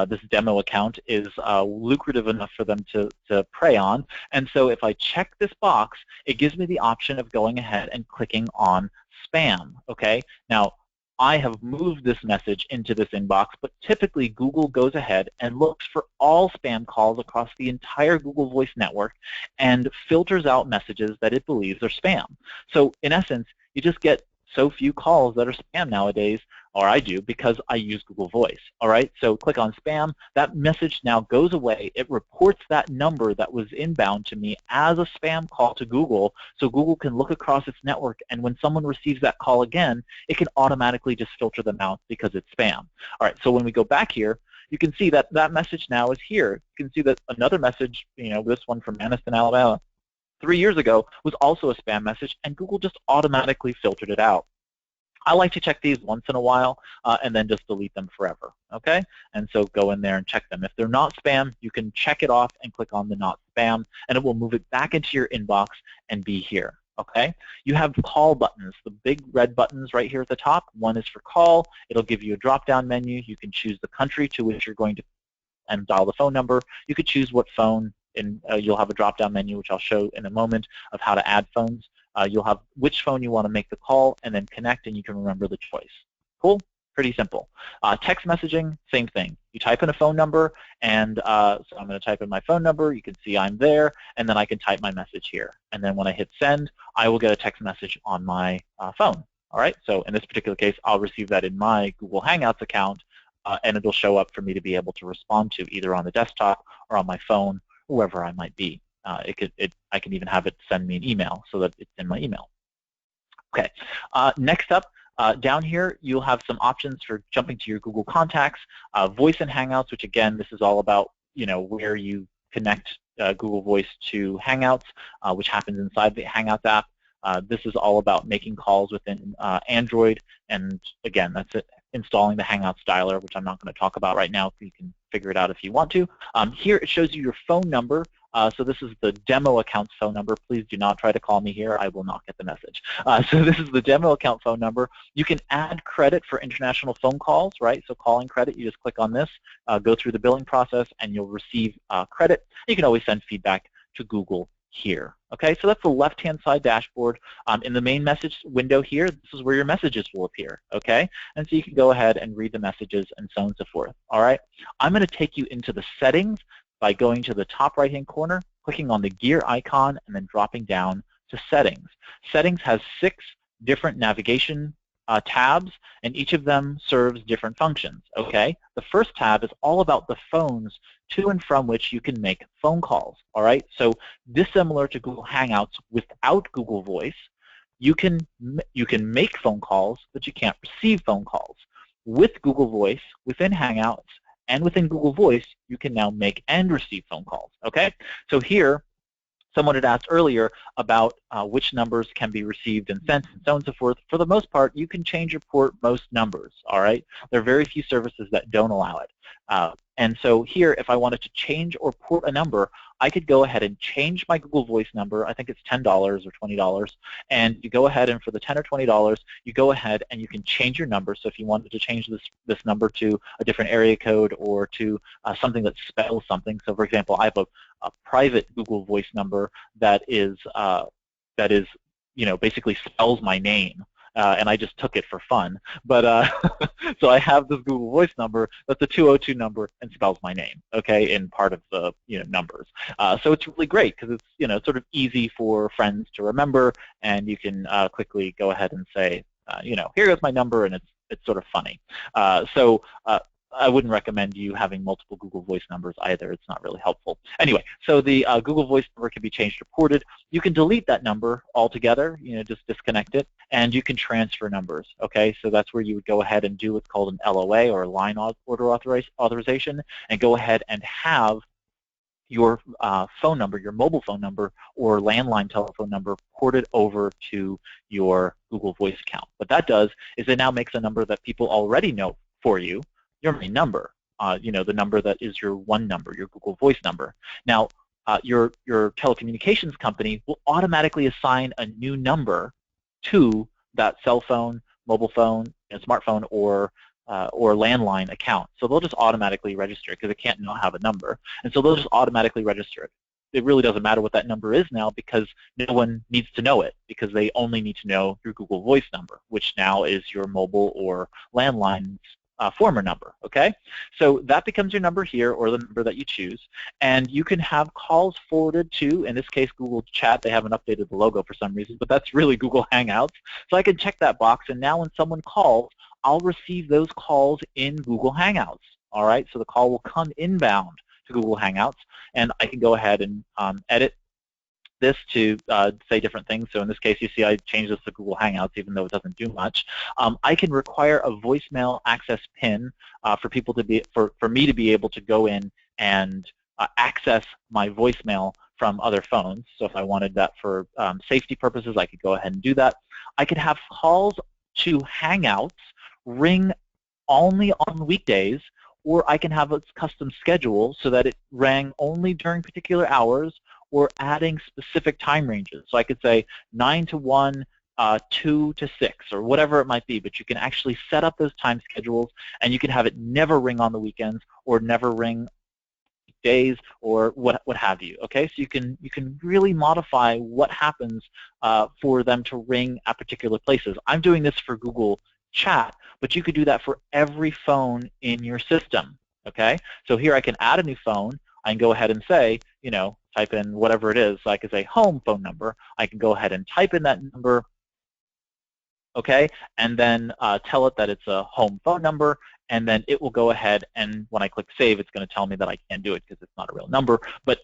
this demo account is lucrative enough for them to prey on. And so if I check this box, it gives me the option of going ahead and clicking on spam. Okay, now I have moved this message into this inbox, but typically Google goes ahead and looks for all spam calls across the entire Google Voice network and filters out messages that it believes are spam. So in essence, you just get so few calls that are spam nowadays, or I do, because I use Google Voice. All right, so click on spam. That message now goes away. It reports that number that was inbound to me as a spam call to Google, so Google can look across its network, and when someone receives that call again, it can automatically just filter them out because it's spam. All right, so when we go back here, you can see that that message now is here. You can see that another message, this one from Anniston, Alabama, 3 years ago was also a spam message, and Google just automatically filtered it out. I like to check these once in a while and then just delete them forever, okay? And so go in there and check them. If they're not spam, you can check it off and click on the not spam, and it will move it back into your inbox and be here, okay? You have call buttons, the big red buttons right here at the top. One is for call. It'll give you a drop-down menu. You can choose the country to which you're going to and dial the phone number. You could choose what phone, and you'll have a drop-down menu, which I'll show in a moment, of how to add phones. You'll have which phone you want to make the call and then connect, and you can remember the choice. Cool? Pretty simple. Text messaging, same thing. You type in a phone number, and so I'm going to type in my phone number. You can see I'm there, and then I can type my message here. And then when I hit send, I will get a text message on my phone. All right? So in this particular case, I'll receive that in my Google Hangouts account, and it'll show up for me to be able to respond to either on the desktop or on my phone whoever I might be. I can even have it send me an email so that it's in my email. Okay, next up, down here, you'll have some options for jumping to your Google Contacts, Voice and Hangouts, which again, this is all about, where you connect Google Voice to Hangouts, which happens inside the Hangouts app. This is all about making calls within Android, and again, that's it, installing the Hangouts Dialer, which I'm not going to talk about right now. You can figure it out if you want to. Here it shows you your phone number. So this is the demo account's phone number. Please do not try to call me here. I will not get the message. So this is the demo account phone number. You can add credit for international phone calls, right? So calling credit, you just click on this, go through the billing process, and you'll receive credit. You can always send feedback to Google here. Okay, so that's the left-hand side dashboard. In the main message window here, this is where your messages will appear. Okay, and so you can go ahead and read the messages and so on and so forth. All right, I'm going to take you into the settings by going to the top right-hand corner, clicking on the gear icon, and then dropping down to settings. Settings has 6 different navigation tabs, and each of them serves different functions. Okay, the first tab is all about the phones to and from which you can make phone calls. All right, so dissimilar to Google Hangouts, without Google Voice, you can make phone calls, but you can't receive phone calls. With Google Voice, within Hangouts, and within Google Voice, you can now make and receive phone calls. Okay, so here, someone had asked earlier about which numbers can be received and sent and so on and so forth. For the most part, you can change or port most numbers, all right? There are very few services that don't allow it. And so here, if I wanted to change or port a number, I could go ahead and change my Google Voice number. I think it's $10 or $20. And you go ahead and for the $10 or $20, you go ahead and you can change your number. So if you wanted to change this number to a different area code or to something that spells something. So for example, I have a private Google Voice number that is basically spells my name. And I just took it for fun. But so I have this Google Voice number that's a 202 number and spells my name, okay, in part of the numbers. So it's really great because it's sort of easy for friends to remember, and you can quickly go ahead and say, here is my number, and it's sort of funny. So I wouldn't recommend you having multiple Google Voice numbers either. It's not really helpful. Anyway, so the Google Voice number can be changed or ported. You can delete that number altogether, just disconnect it, and you can transfer numbers, okay? So that's where you would go ahead and do what's called an LOA, or line order authorization, and go ahead and have your phone number, your mobile phone number, or landline telephone number ported over to your Google Voice account. What that does is it now makes a number that people already know for you, your main number, the number that is your one number, your Google Voice number. Now, your telecommunications company will automatically assign a new number to that cell phone, mobile phone, smartphone, or landline account. So they'll just automatically register it because it can't not have a number. And so they'll just automatically register it. It really doesn't matter what that number is now because no one needs to know it because they only need to know your Google Voice number, which now is your mobile or landline's former number, okay? So that becomes your number here, or the number that you choose, and you can have calls forwarded to, in this case, Google Chat. They haven't updated the logo for some reason, but that's really Google Hangouts. So I can check that box, and now when someone calls, I'll receive those calls in Google Hangouts, all right? So the call will come inbound to Google Hangouts, and I can go ahead and edit this to say different things. So in this case, you see I changed this to Google Hangouts, even though it doesn't do much. I can require a voicemail access PIN for people to be, for me to be able to go in and access my voicemail from other phones. So if I wanted that for safety purposes, I could go ahead and do that. I could have calls to Hangouts ring only on weekdays, or I can have a custom schedule so that it rang only during particular hours, or adding specific time ranges. So I could say 9 to 1, 2 to 6, or whatever it might be, but you can actually set up those time schedules, and you can have it never ring on the weekends or never ring days or what have you, okay? So you can really modify what happens for them to ring at particular places. I'm doing this for Google Chat, but you could do that for every phone in your system, okay? So here I can add a new phone. I can go ahead and say, type in whatever it is. So I could say home phone number. I can go ahead and type in that number, okay, and then tell it that it's a home phone number, and then it will go ahead, and when I click save, it's going to tell me that I can't do it because it's not a real number, but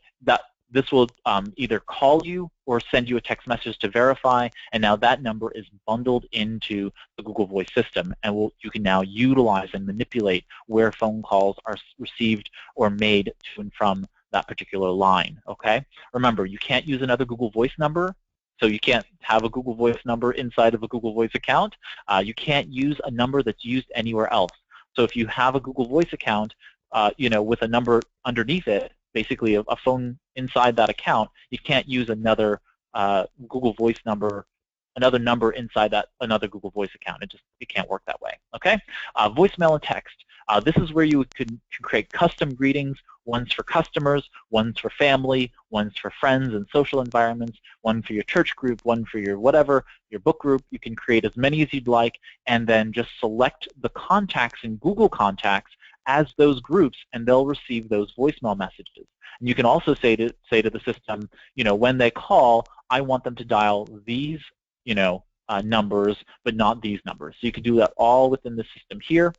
this will either call you or send you a text message to verify, and now that number is bundled into the Google Voice system, and you can now utilize and manipulate where phone calls are received or made to and from that particular line, okay? Remember, you can't use another Google Voice number, so you can't have a Google Voice number inside of a Google Voice account. You can't use a number that's used anywhere else. So if you have a Google Voice account, with a number underneath it, basically a phone inside that account, you can't use another Google Voice number, another number inside that another Google Voice account. It can't work that way. Okay. Voicemail and text. This is where you can create custom greetings. One's for customers, one's for family, one's for friends and social environments, one for your church group, one for your whatever, your book group. You can create as many as you'd like, and then just select the contacts in Google Contacts as those groups, and they'll receive those voicemail messages. And you can also say to the system, when they call, I want them to dial these, numbers, but not these numbers. So you can do that all within the system here.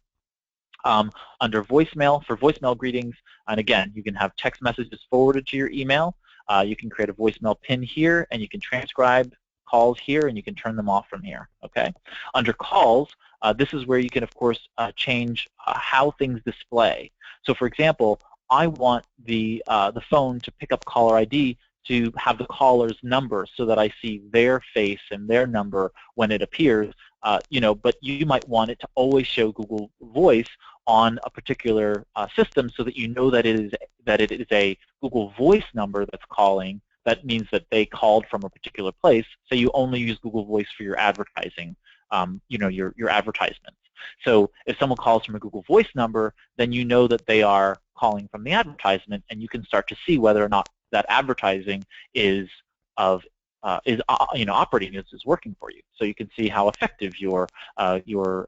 Under voicemail, for voicemail greetings, and again, you can have text messages forwarded to your email. You can create a voicemail pin here, and you can transcribe calls here, and you can turn them off from here. Okay. Under calls, this is where you can, of course, change how things display. So, for example, I want the phone to pick up caller ID to have the caller's number so that I see their face and their number when it appears. But you might want it to always show Google Voice on a particular system so that you know that it is a Google Voice number that's calling. That means that they called from a particular place. So you only use Google Voice for your advertising, your advertisements. So if someone calls from a Google Voice number, then you know that they are calling from the advertisement, and you can start to see whether or not that advertising is operating, is working for you. So you can see how effective your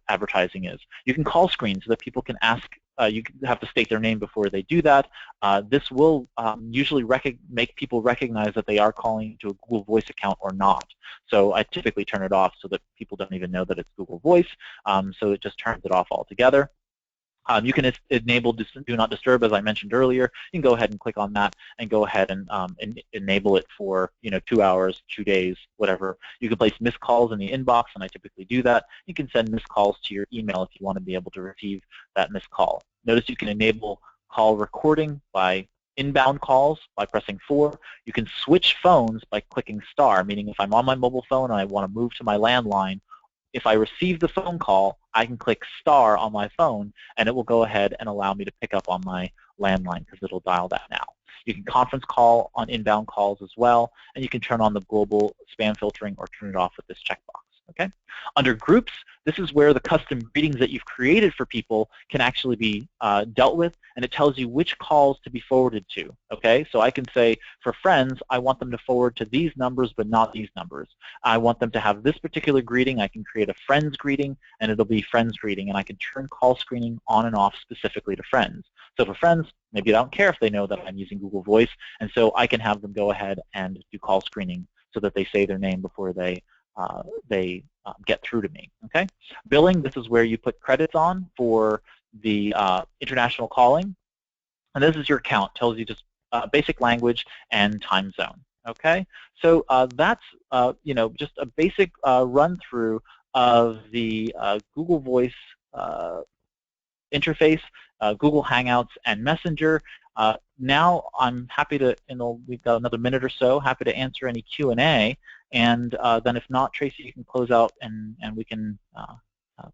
advertising is. You can call screen so that people can ask. You have to state their name before they do that. This will usually make people recognize that they are calling to a Google Voice account or not. So I typically turn it off so that people don't even know that it's Google Voice. So it just turns it off altogether. You can enable Do Not Disturb, as I mentioned earlier. You can go ahead and click on that and go ahead and enable it for 2 hours, 2 days, whatever. You can place missed calls in the inbox, and I typically do that. You can send missed calls to your email if you want to be able to receive that missed call. Notice you can enable call recording by inbound calls by pressing 4. You can switch phones by clicking star, meaning if I'm on my mobile phone and I want to move to my landline, if I receive the phone call, I can click star on my phone, and it will go ahead and allow me to pick up on my landline because it'll dial that now. You can conference call on inbound calls as well, and you can turn on the global spam filtering or turn it off with this checkbox. Okay? Under groups, this is where the custom greetings that you've created for people can actually be dealt with, and it tells you which calls to be forwarded to. Okay? So I can say, for friends, I want them to forward to these numbers but not these numbers. I want them to have this particular greeting. I can create a friends greeting, and it'll be friends greeting, and I can turn call screening on and off specifically to friends. So for friends, maybe I don't care if they know that I'm using Google Voice, and so I can have them go ahead and do call screening so that they say their name before they get through to me. Okay? Billing, this is where you put credits on for the international calling, and this is your account. Tells you just basic language and time zone. Okay? So that's just a basic run through of the Google Voice interface, Google Hangouts, and Messenger. Now I'm happy to, we've got another minute or so, happy to answer any Q&A, and then if not, Tracy, you can close out and we can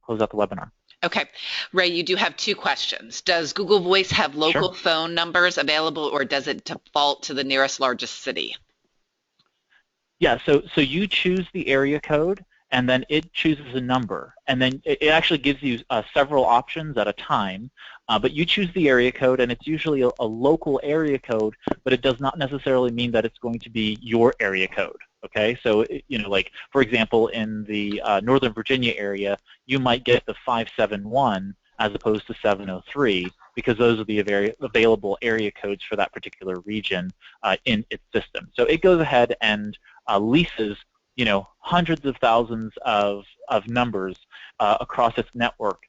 close out the webinar. Okay. Ray, you do have 2 questions. Does Google Voice have local Sure. phone numbers available, or does it default to the nearest largest city? Yeah, so you choose the area code, and then it chooses a number, and then it actually gives you several options at a time, but you choose the area code, and it's usually a local area code, but it does not necessarily mean that it's going to be your area code. Okay, so like for example, in the Northern Virginia area, you might get the 571 as opposed to 703 because those are the available area codes for that particular region in its system. So it goes ahead and leases hundreds of thousands of numbers across its network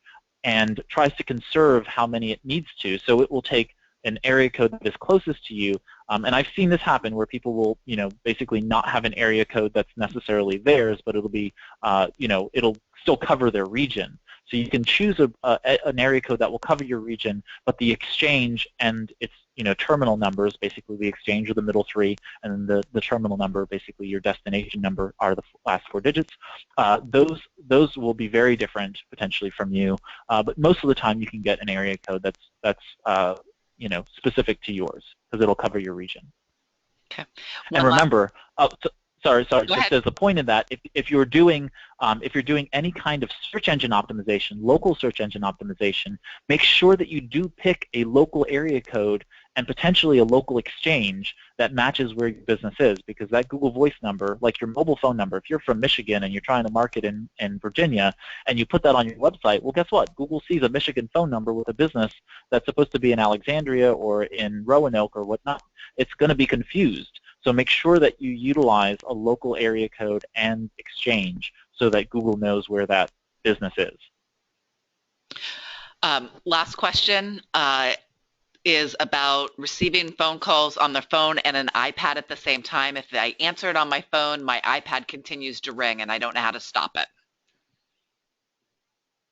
and tries to conserve how many it needs to. So it will take an area code that is closest to you, and I've seen this happen where people will, basically not have an area code that's necessarily theirs, but it'll be, it'll still cover their region. So you can choose an area code that will cover your region, but the exchange and its terminal numbers, basically the exchange are the middle three, and then the terminal number, basically your destination number, are the last 4 digits. Those will be very different potentially from you, but most of the time you can get an area code that's specific to yours, because it'll cover your region. Okay. And remember, sorry, Go just ahead. as a point in that, if you're doing any kind of search engine optimization, local search engine optimization, make sure that you do pick a local area code and potentially a local exchange that matches where your business is, because that Google Voice number, like your mobile phone number, if you're from Michigan and you're trying to market in Virginia and you put that on your website, well, guess what? Google sees a Michigan phone number with a business that's supposed to be in Alexandria or in Roanoke or whatnot. It's going to be confused. So make sure that you utilize a local area code and exchange so that Google knows where that business is. Last question is about receiving phone calls on the phone and an iPad at the same time. If I answer it on my phone, my iPad continues to ring and I don't know how to stop it.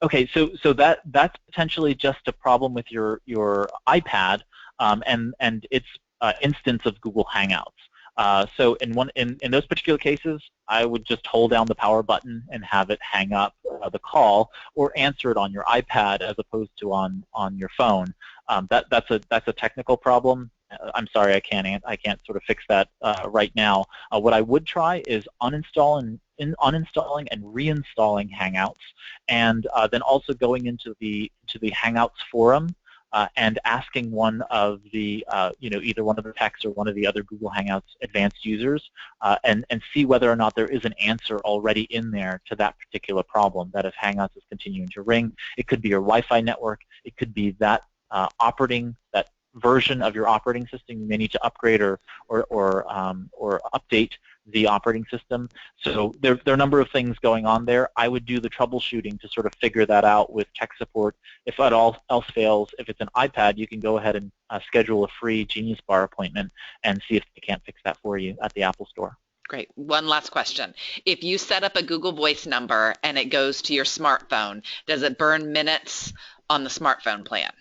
Okay, so that's potentially just a problem with your iPad and its instance of Google Hangouts. So in those particular cases, I would just hold down the power button and have it hang up the call, or answer it on your iPad as opposed to on your phone. That's a technical problem. I'm sorry, I can't sort of fix that right now. What I would try is uninstalling and reinstalling Hangouts, and then also going into the Hangouts forum and asking one of the either one of the techs or one of the other Google Hangouts advanced users, and see whether or not there is an answer already in there to that particular problem. That if Hangouts is continuing to ring, it could be your Wi-Fi network, it could be that that version of your operating system. You may need to upgrade or update the operating system. So there are a number of things going on there. I would do the troubleshooting to sort of figure that out with tech support. If at all else fails, if it's an iPad, you can go ahead and schedule a free Genius Bar appointment and see if they can't fix that for you at the Apple Store. Great. One last question. If you set up a Google Voice number and it goes to your smartphone, does it burn minutes on the smartphone plan?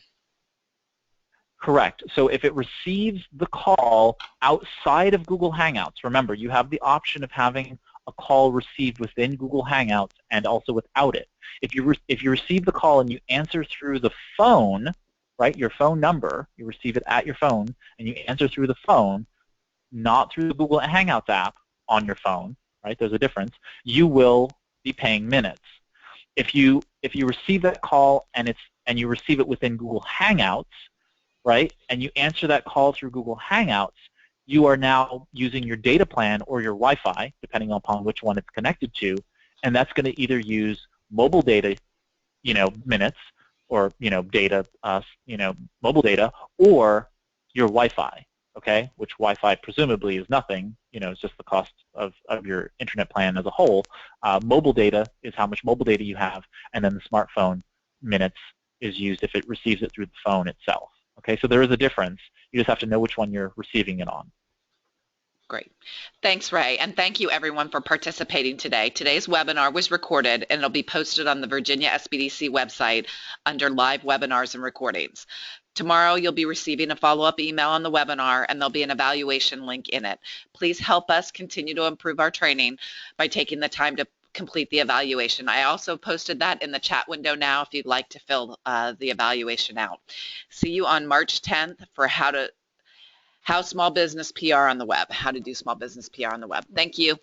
Correct. So if it receives the call outside of Google Hangouts, remember, you have the option of having a call received within Google Hangouts and also without it. If you receive the call and you answer through the phone, right, your phone number, you receive it at your phone, and you answer through the phone, not through the Google Hangouts app on your phone, right, there's a difference, you will be paying minutes. If you receive that call and you receive it within Google Hangouts, right, and you answer that call through Google Hangouts, you are now using your data plan or your Wi-Fi, depending upon which one it's connected to, and that's going to either use mobile data, minutes, or data, mobile data, or your Wi-Fi, okay, which Wi-Fi presumably is nothing, it's just the cost of your internet plan as a whole. Mobile data is how much mobile data you have, and then the smartphone minutes is used if it receives it through the phone itself. Okay, so there is a difference. You just have to know which one you're receiving it on. Great. Thanks, Ray, and thank you everyone for participating today. Today's webinar was recorded and it'll be posted on the Virginia SBDC website under live webinars and recordings. Tomorrow you'll be receiving a follow-up email on the webinar and there'll be an evaluation link in it. Please help us continue to improve our training by taking the time to complete the evaluation. I also posted that in the chat window now if you'd like to fill the evaluation out. See you on March 10th for how small business PR on the web, how to do small business PR on the web. Thank you.